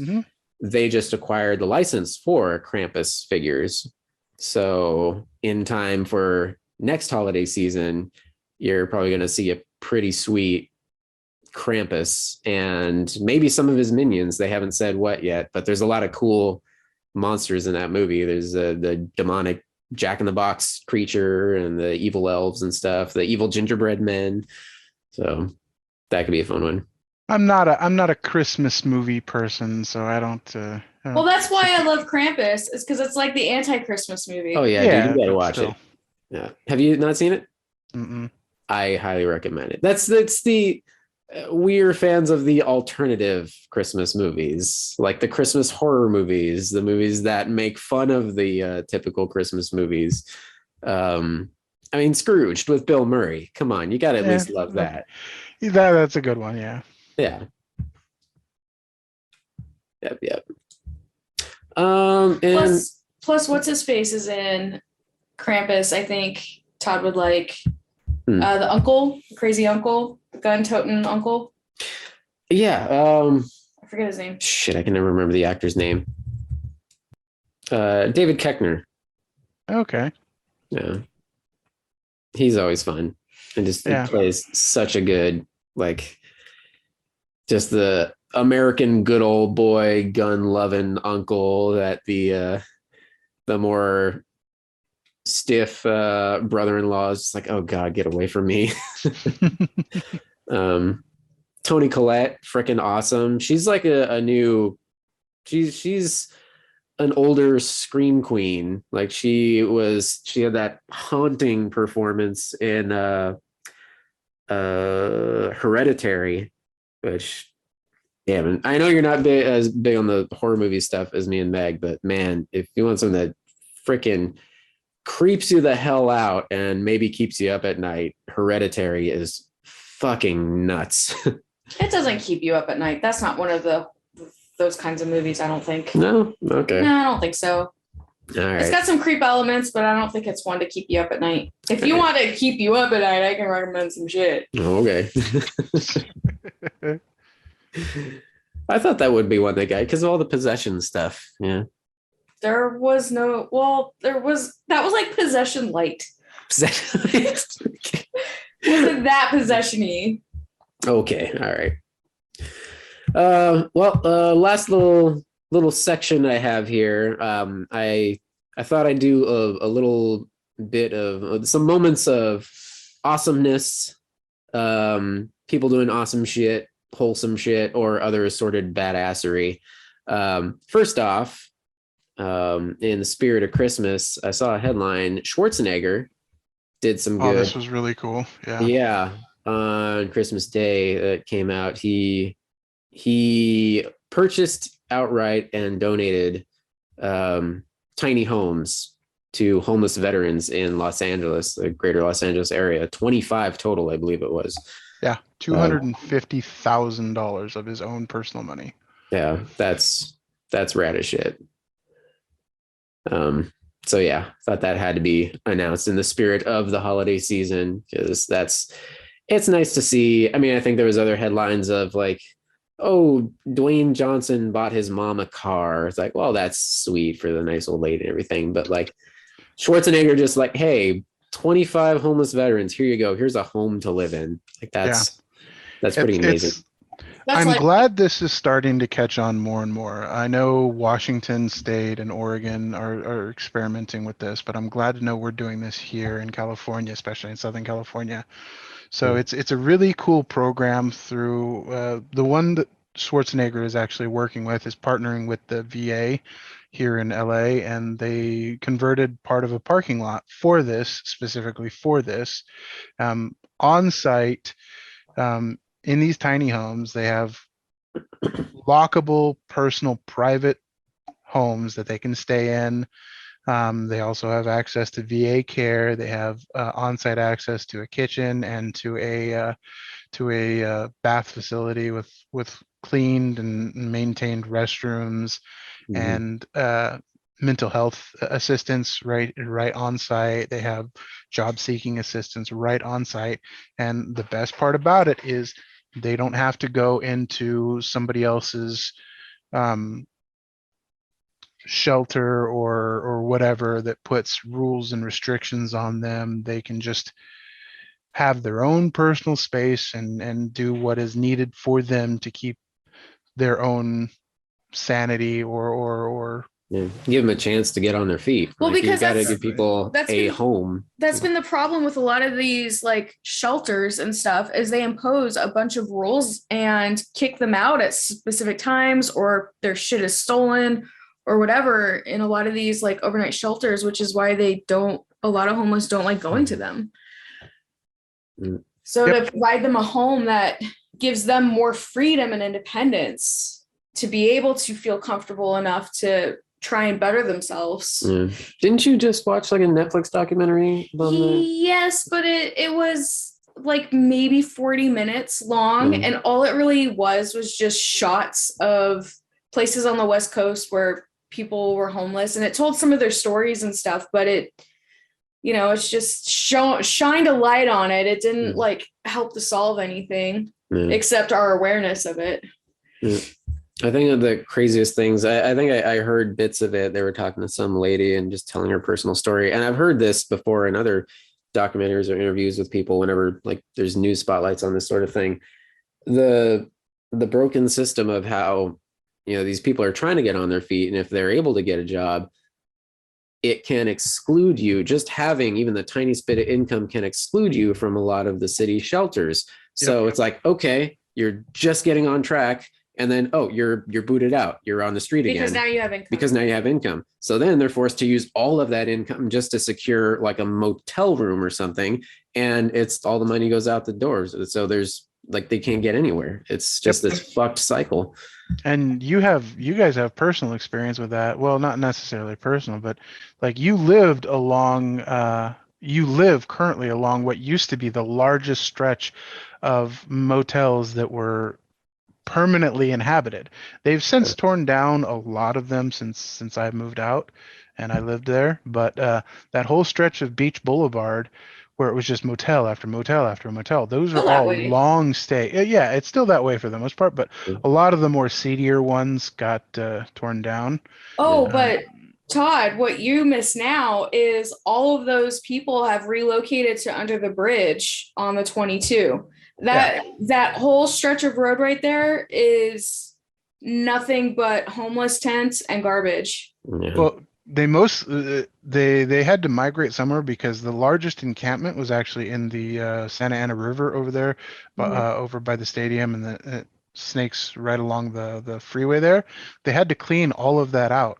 they just acquired the license for Krampus figures. So in time for next holiday season, you're probably going to see a pretty sweet Krampus and maybe some of his minions. They haven't said what yet, but there's a lot of cool monsters in that movie. There's the demonic Jack-in-the-Box creature and the evil elves and stuff, the evil gingerbread men. So that could be a fun one.
I'm not a Christmas movie person, so I don't.
Well, that's why I love Krampus. It's because it's like the anti-Christmas movie.
Oh yeah, dude, you gotta watch it. Yeah, have you not seen it?
Mm-mm.
I highly recommend it. That's the we're fans of the alternative Christmas movies, like the Christmas horror movies, the movies that make fun of the typical Christmas movies. Scrooged with Bill Murray. Come on, you got to at least love that.
That's a good one, yeah.
Yeah. Yep.
Plus, what's his face is in Krampus, I think. Todd would like. The crazy uncle, gun-toting uncle.
Yeah.
I forget his name.
Shit, I can never remember the actor's name. David Koechner.
Okay.
Yeah. He's always fun. And just he plays such a good, like, just the American good old boy gun-loving uncle that the more stiff brother-in-law is just like, oh god, get away from me. Toni Collette, freaking awesome. She's like a new, she's an older scream queen. Like she had that haunting performance in Hereditary, which, yeah, man, I know you're not as big on the horror movie stuff as me and Meg, but man, if you want something that freaking creeps you the hell out and maybe keeps you up at night, Hereditary is fucking nuts.
It doesn't keep you up at night. That's not one of those kinds of movies, I don't think.
No? Okay.
No, I don't think so.
All right.
It's got some creep elements, but I don't think it's one to keep you up at night. If you want to keep you up at night, I can recommend some shit.
Okay. I thought that would be one that guy, because of all the possession stuff. Yeah.
That was like Possession Light.
Wasn't
that possession-y?
Okay, all right. Last little section I have here. I thought I'd do a little bit of some moments of awesomeness, people doing awesome shit, wholesome shit, or other assorted badassery. First off, in the spirit of Christmas, I saw a headline: Schwarzenegger did some good.
Oh, this was really cool. Yeah.
Yeah. On Christmas Day that came out, he purchased outright and donated tiny homes to homeless veterans in Los Angeles, the greater Los Angeles area. 25 total, I believe it was.
Yeah, $250,000 of his own personal money.
Yeah, that's rad as shit. So yeah, thought that had to be announced in the spirit of the holiday season, because it's nice to see. I mean, I think there was other headlines of like, oh, Dwayne Johnson bought his mom a car. It's like, well, that's sweet for the nice old lady and everything. But like Schwarzenegger just like, hey, 25 homeless veterans, here you go. Here's a home to live in. Like that's pretty amazing.
I'm glad this is starting to catch on more and more. I know Washington State and Oregon are experimenting with this, but I'm glad to know we're doing this here in California, especially in Southern California. So it's a really cool program through the one that Schwarzenegger is actually working with is partnering with the VA here in LA, and they converted part of a parking lot for this, specifically for this. On site, in these tiny homes, they have lockable, personal, private homes that they can stay in. They also have access to VA care. They have on-site access to a kitchen and to a bath facility with cleaned and maintained restrooms, and mental health assistance right on site. They have job seeking assistance right on site. And the best part about it is they don't have to go into somebody else's shelter or whatever that puts rules and restrictions on them. They can just have their own personal space and do what is needed for them to keep their own sanity or
give them a chance to get on their feet.
Well,
like,
because
you got to give people home.
That's been the problem with a lot of these like shelters and stuff, is they impose a bunch of rules and kick them out at specific times, or their shit is stolen or whatever in a lot of these like overnight shelters, which is why a lot of homeless don't like going to them. So to provide them a home that gives them more freedom and independence to be able to feel comfortable enough to try and better themselves.
Didn't you just watch like a Netflix documentary about that?
Yes, but it was like maybe 40 minutes long, and all it really was just shots of places on the West Coast where people were homeless, and it told some of their stories and stuff, but it's just shined a light on it. It didn't like help to solve anything except our awareness of it.
I think of the craziest things, I think I heard bits of it. They were talking to some lady and just telling her personal story. And I've heard this before in other documentaries or interviews with people whenever like there's news spotlights on this sort of thing. The broken system of how, these people are trying to get on their feet. And if they're able to get a job, it can exclude you. Just having even the tiniest bit of income can exclude you from a lot of the city shelters. So it's like, okay, you're just getting on track. And then, you're booted out. You're on the street again.
Because now you have income.
Because now you have income. So then they're forced to use all of that income just to secure like a motel room or something. And it's all the money goes out the doors. So there's like, they can't get anywhere. It's just this fucked cycle.
And you guys have personal experience with that. Well, not necessarily personal, but like you live currently along what used to be the largest stretch of motels that were permanently inhabited. They've since torn down a lot of them since I moved out and I lived there. But that whole stretch of Beach Boulevard, where it was just motel after motel after motel, those are all long stay. Yeah, it's still that way for the most part, but a lot of the more seedier ones got torn down.
But Todd, what you miss now is all of those people have relocated to under the bridge on the 22. That whole stretch of road right there is nothing but homeless tents and garbage.
Yeah. Well, they had to migrate somewhere because the largest encampment was actually in the Santa Ana River over there, over by the stadium, and the snakes right along the freeway there. They had to clean all of that out.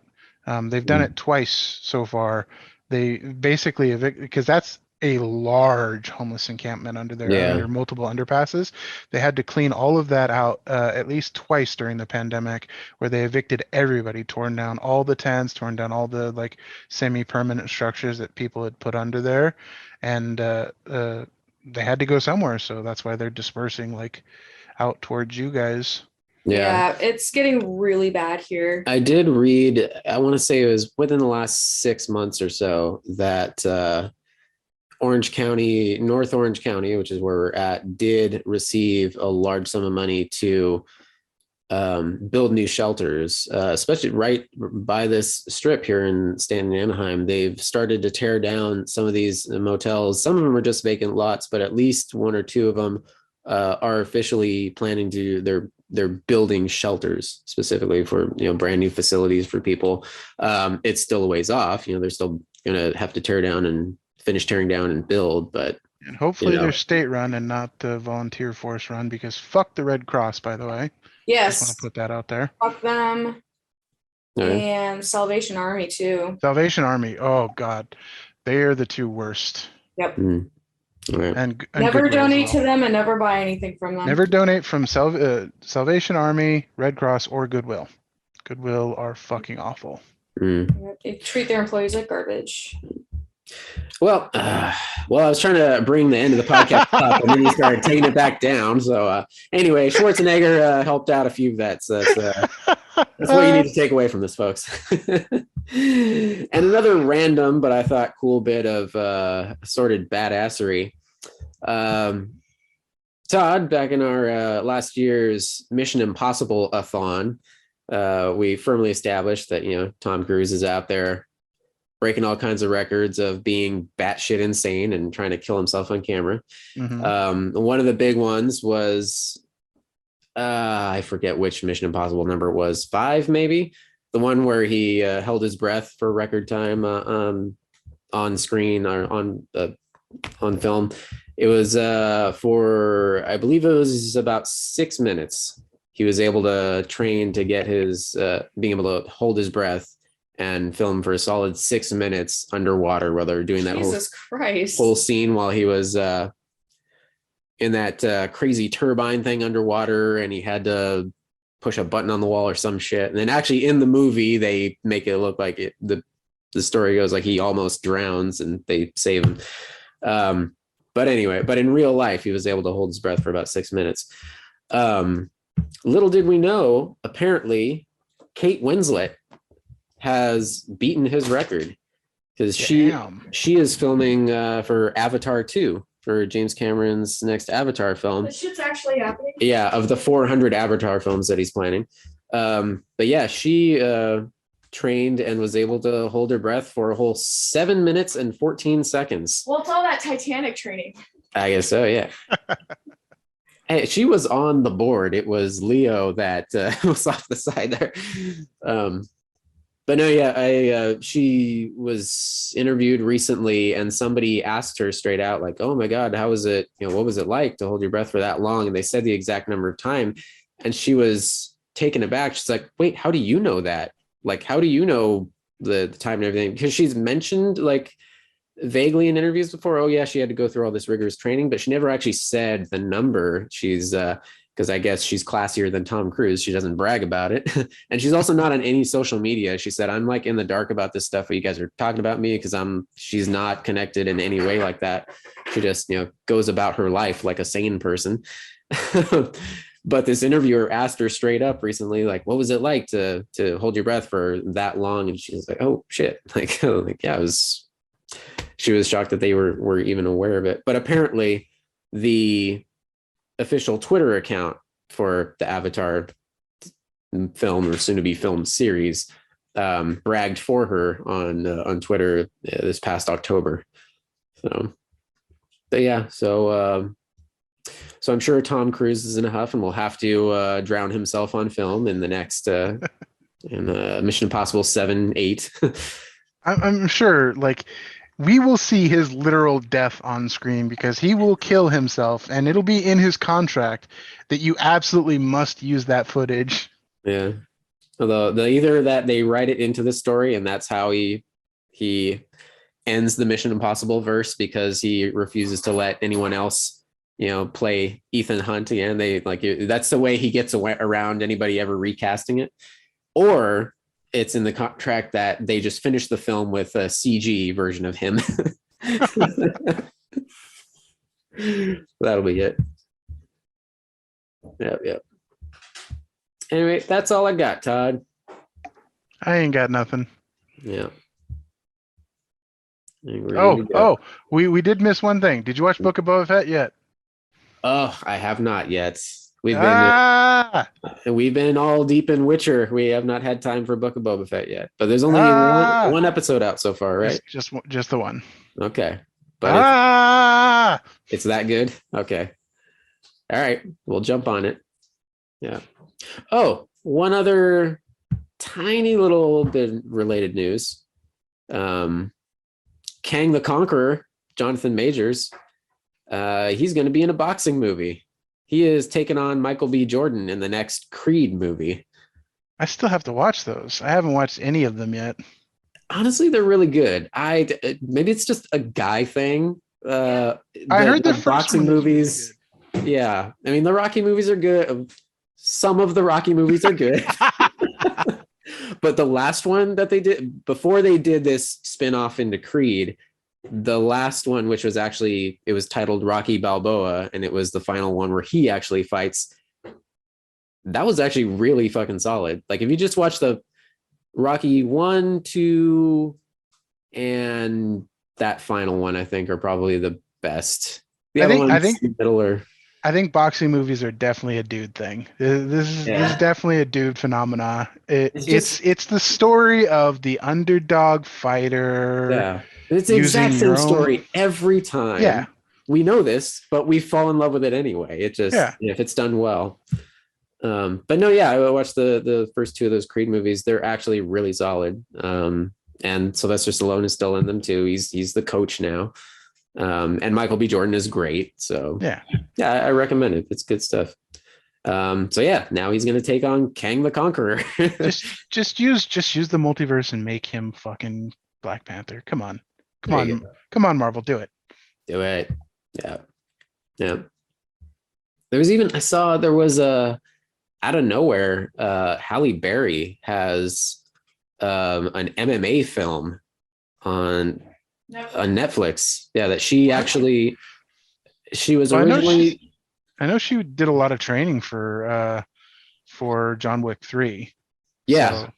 They've done it twice so far. They basically because that's a large homeless encampment under there, under multiple underpasses. They had to clean all of that out at least twice during the pandemic, where they evicted everybody, torn down all the tents, torn down all the like semi-permanent structures that people had put under there, and they had to go somewhere. So that's why they're dispersing like out towards you guys.
Yeah, it's getting really bad here.
I did read, I want to say it was within the last 6 months or so, that North Orange County, which is where we're at, did receive a large sum of money to build new shelters, especially right by this strip here in Stanton, Anaheim. They've started to tear down some of these motels. Some of them are just vacant lots, but at least one or two of them are officially planning to, they're building shelters specifically for, brand new facilities for people. It's still a ways off. They're still going to have to finish tearing down and build, but
and hopefully they're state run and not the volunteer force run, because fuck the Red Cross, by the way.
Yes,
just want to put that out there.
Fuck them. And Salvation Army too.
Salvation Army, oh god, they are the two worst.
Yep.
And
never donate to them and never buy anything from them.
Never donate from Salvation Army, Red Cross, or Goodwill. Goodwill are fucking awful.
They treat their employees like garbage.
Well, I was trying to bring the end of the podcast up, and then you started taking it back down. So anyway, Schwarzenegger helped out a few vets. That's what you need to take away from this, folks. And another random, but I thought cool bit of assorted badassery. Todd, back in our last year's Mission Impossible-a-thon, we firmly established that, Tom Cruise is out there breaking all kinds of records of being batshit insane and trying to kill himself on camera. One of the big ones was, I forget which Mission Impossible number it was, 5 maybe? The one where he held his breath for record time on screen or on film. It was for, I believe it was about 6 minutes. He was able to train to get his, being able to hold his breath and film for a solid 6 minutes underwater while they were doing that whole scene while he was in that crazy turbine thing underwater, and he had to push a button on the wall or some shit. And then actually in the movie, they make it look like the story goes like he almost drowns and they save him. But anyway, but in real life, he was able to hold his breath for about 6 minutes. Little did we know, apparently, Kate Winslet has beaten his record. because
Damn.
she is filming for Avatar 2 for James Cameron's next Avatar film.
This shit's actually happening.
Yeah, of the 400 Avatar films that he's planning. But yeah, she trained and was able to hold her breath for a whole 7 minutes and 14 seconds.
Well, it's all that Titanic training.
I guess so, yeah. Hey, she was on the board. It was Leo that was off the side there. But no, yeah, she was interviewed recently, and somebody asked her straight out, like, "Oh my God, how was it? What was it like to hold your breath for that long?" And they said the exact number of time, and she was taken aback. She's like, "Wait, how do you know that? Like, how do you know the time and everything?" Because she's mentioned like vaguely in interviews before, oh yeah, she had to go through all this rigorous training, but she never actually said the number. She's because I guess she's classier than Tom Cruise. She doesn't brag about it. And she's also not on any social media. She said, "I'm like in the dark about this stuff, but you guys are talking about me," because she's not connected in any way like that. She just, goes about her life like a sane person. But this interviewer asked her straight up recently, like, what was it like to hold your breath for that long? And she was like, "Oh shit." Like yeah, she was shocked that they were even aware of it. But apparently the official Twitter account for the Avatar film, or soon to be film series, bragged for her on Twitter this past October. So, but yeah, so I'm sure Tom Cruise is in a huff and will have to drown himself on film in the next in Mission Impossible 7, 8.
I'm sure, like, we will see his literal death on screen because he will kill himself, and it'll be in his contract that you absolutely must use that footage.
Yeah. Although either that they write it into the story and that's how he ends the Mission Impossible verse, because he refuses to let anyone else, play Ethan Hunt again. That's the way he gets around anybody ever recasting it. Or it's in the contract that they just finish the film with a CG version of him. That'll be it. Yep. Anyway, that's all I got, Todd.
I ain't got nothing.
Yeah.
We did miss one thing. Did you watch Book of Boba Fett yet?
Oh, I have not yet. We've been all deep in Witcher. We have not had time for Book of Boba Fett yet. But there's only one episode out so far, right?
Just the one.
Okay. But it's that good? Okay. All right. We'll jump on it. Yeah. Oh, one other tiny little bit related news. Kang the Conqueror, Jonathan Majors, he's going to be in a boxing movie. He is taking on Michael B. Jordan in the next Creed movie.
I still have to watch those. I haven't watched any of them yet.
Honestly, they're really good. Maybe it's just a guy thing.
I heard the
boxing movies. Really, yeah, I mean the Rocky movies are good. Some of the Rocky movies are good. But the last one that they did before they did this spin-off into Creed, the last one, which was actually, it was titled Rocky Balboa, and it was the final one where he actually fights. That was actually really fucking solid. Like if you just watch the Rocky 1, 2, and that final one, I think are probably the best. I think boxing movies are definitely a dude thing. This is definitely a dude phenomena. It's the story of the underdog fighter. Yeah, it's the exact same story every time.
Yeah,
we know this, but we fall in love with it anyway. It just if it's done well. But no, yeah, I watched the first two of those Creed movies. They're actually really solid. And Sylvester Stallone is still in them too. He's the coach now. And Michael B. Jordan is great. So yeah, I recommend it. It's good stuff. So yeah, now he's gonna take on Kang the Conqueror.
just use the multiverse and make him fucking Black Panther. Come on, Marvel, do it. Yeah. I saw there was a out of nowhere, Halle Berry has an MMA film on Netflix. Yeah, that she was originally. I know she did a lot of training for John Wick 3.
Yeah. So.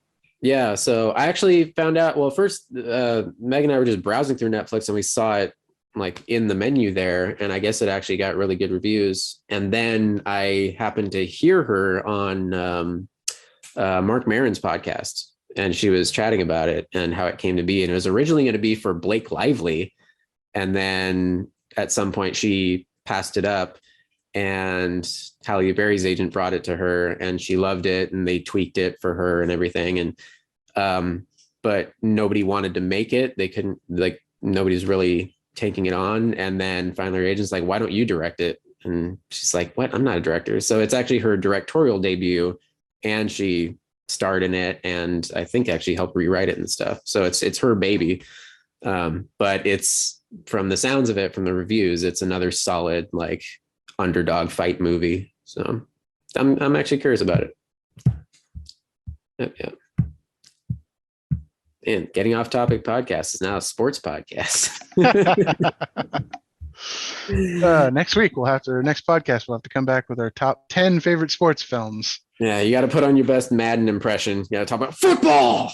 Yeah, so I actually found out. Well, first, Meg and I were just browsing through Netflix, and we saw it like in the menu there, and I guess it actually got really good reviews. And then I happened to hear her on Mark Maron's podcast, and she was chatting about it and how it came to be. And it was originally going to be for Blake Lively, and then at some point she passed it up, and Halle Berry's agent brought it to her, and she loved it, and they tweaked it for her and everything. And but nobody wanted to make it. They couldn't, like, nobody's really taking it on. And then finally her agent's like, why don't you direct it? And she's like, what? I'm not a director. So it's actually her directorial debut, and she starred in it, and I think actually helped rewrite it and stuff. So it's her baby. But it's, from the sounds of it, from the reviews, it's another solid like underdog fight movie. So I'm actually curious about it. Yeah. And getting off topic podcast is now a sports podcast.
Next week next podcast we'll have to come back with our top 10 favorite sports films.
Yeah, you got to put on your best Madden impression. You got to talk about football.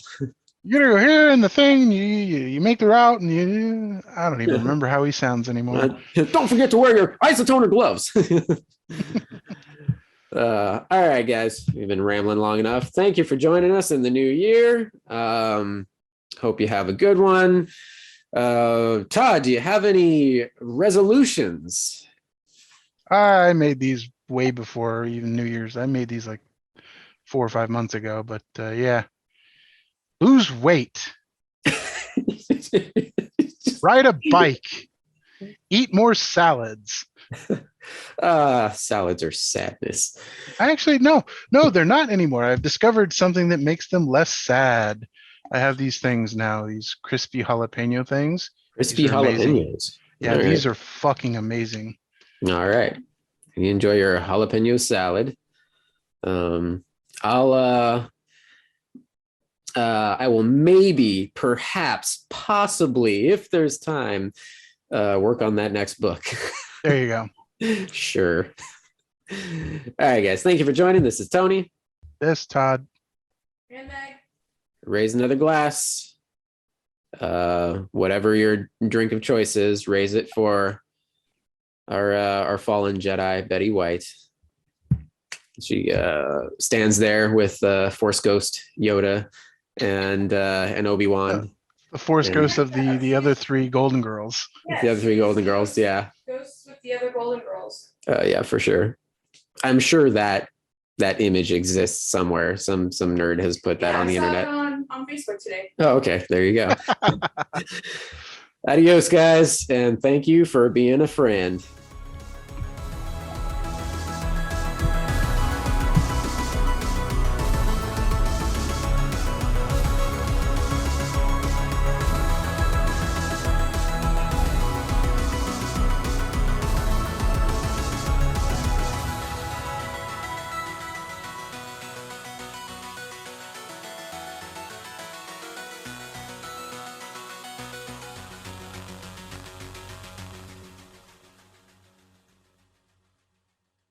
You gotta go here and the thing, you make the route, and I don't even remember how he sounds anymore.
Don't forget to wear your isotoner gloves. All right, guys, we've been rambling long enough. Thank you for joining us in the new year. Hope you have a good one. Todd, do you have any resolutions?
I made these way before even New Year's. I made these like 4 or 5 months ago, but yeah. Lose weight. Ride a bike. Eat more salads.
Salads are sadness.
No, they're not anymore. I've discovered something that makes them less sad. I have these things now, these crispy jalapeno things.
Crispy jalapenos.
Yeah, these are fucking amazing.
All right. You enjoy your jalapeno salad. I will maybe, perhaps, possibly, if there's time, work on that next book.
There you go.
Sure. All right, guys. Thank you for joining. This is Tony.
This Todd.
And Meg.
Raise another glass. Whatever your drink of choice is, raise it for our fallen Jedi, Betty White. She stands there with Force Ghost Yoda and Obi-Wan.
The Force Ghost of the other 3 Golden Girls.
Yes.
The other 3 Golden Girls, yeah.
Ghosts with the other Golden Girls.
Yeah, for sure. I'm sure that image exists somewhere. Some nerd has put that on the internet.
On Facebook today.
Oh, okay. There you go. Adios, guys, and thank you for being a friend.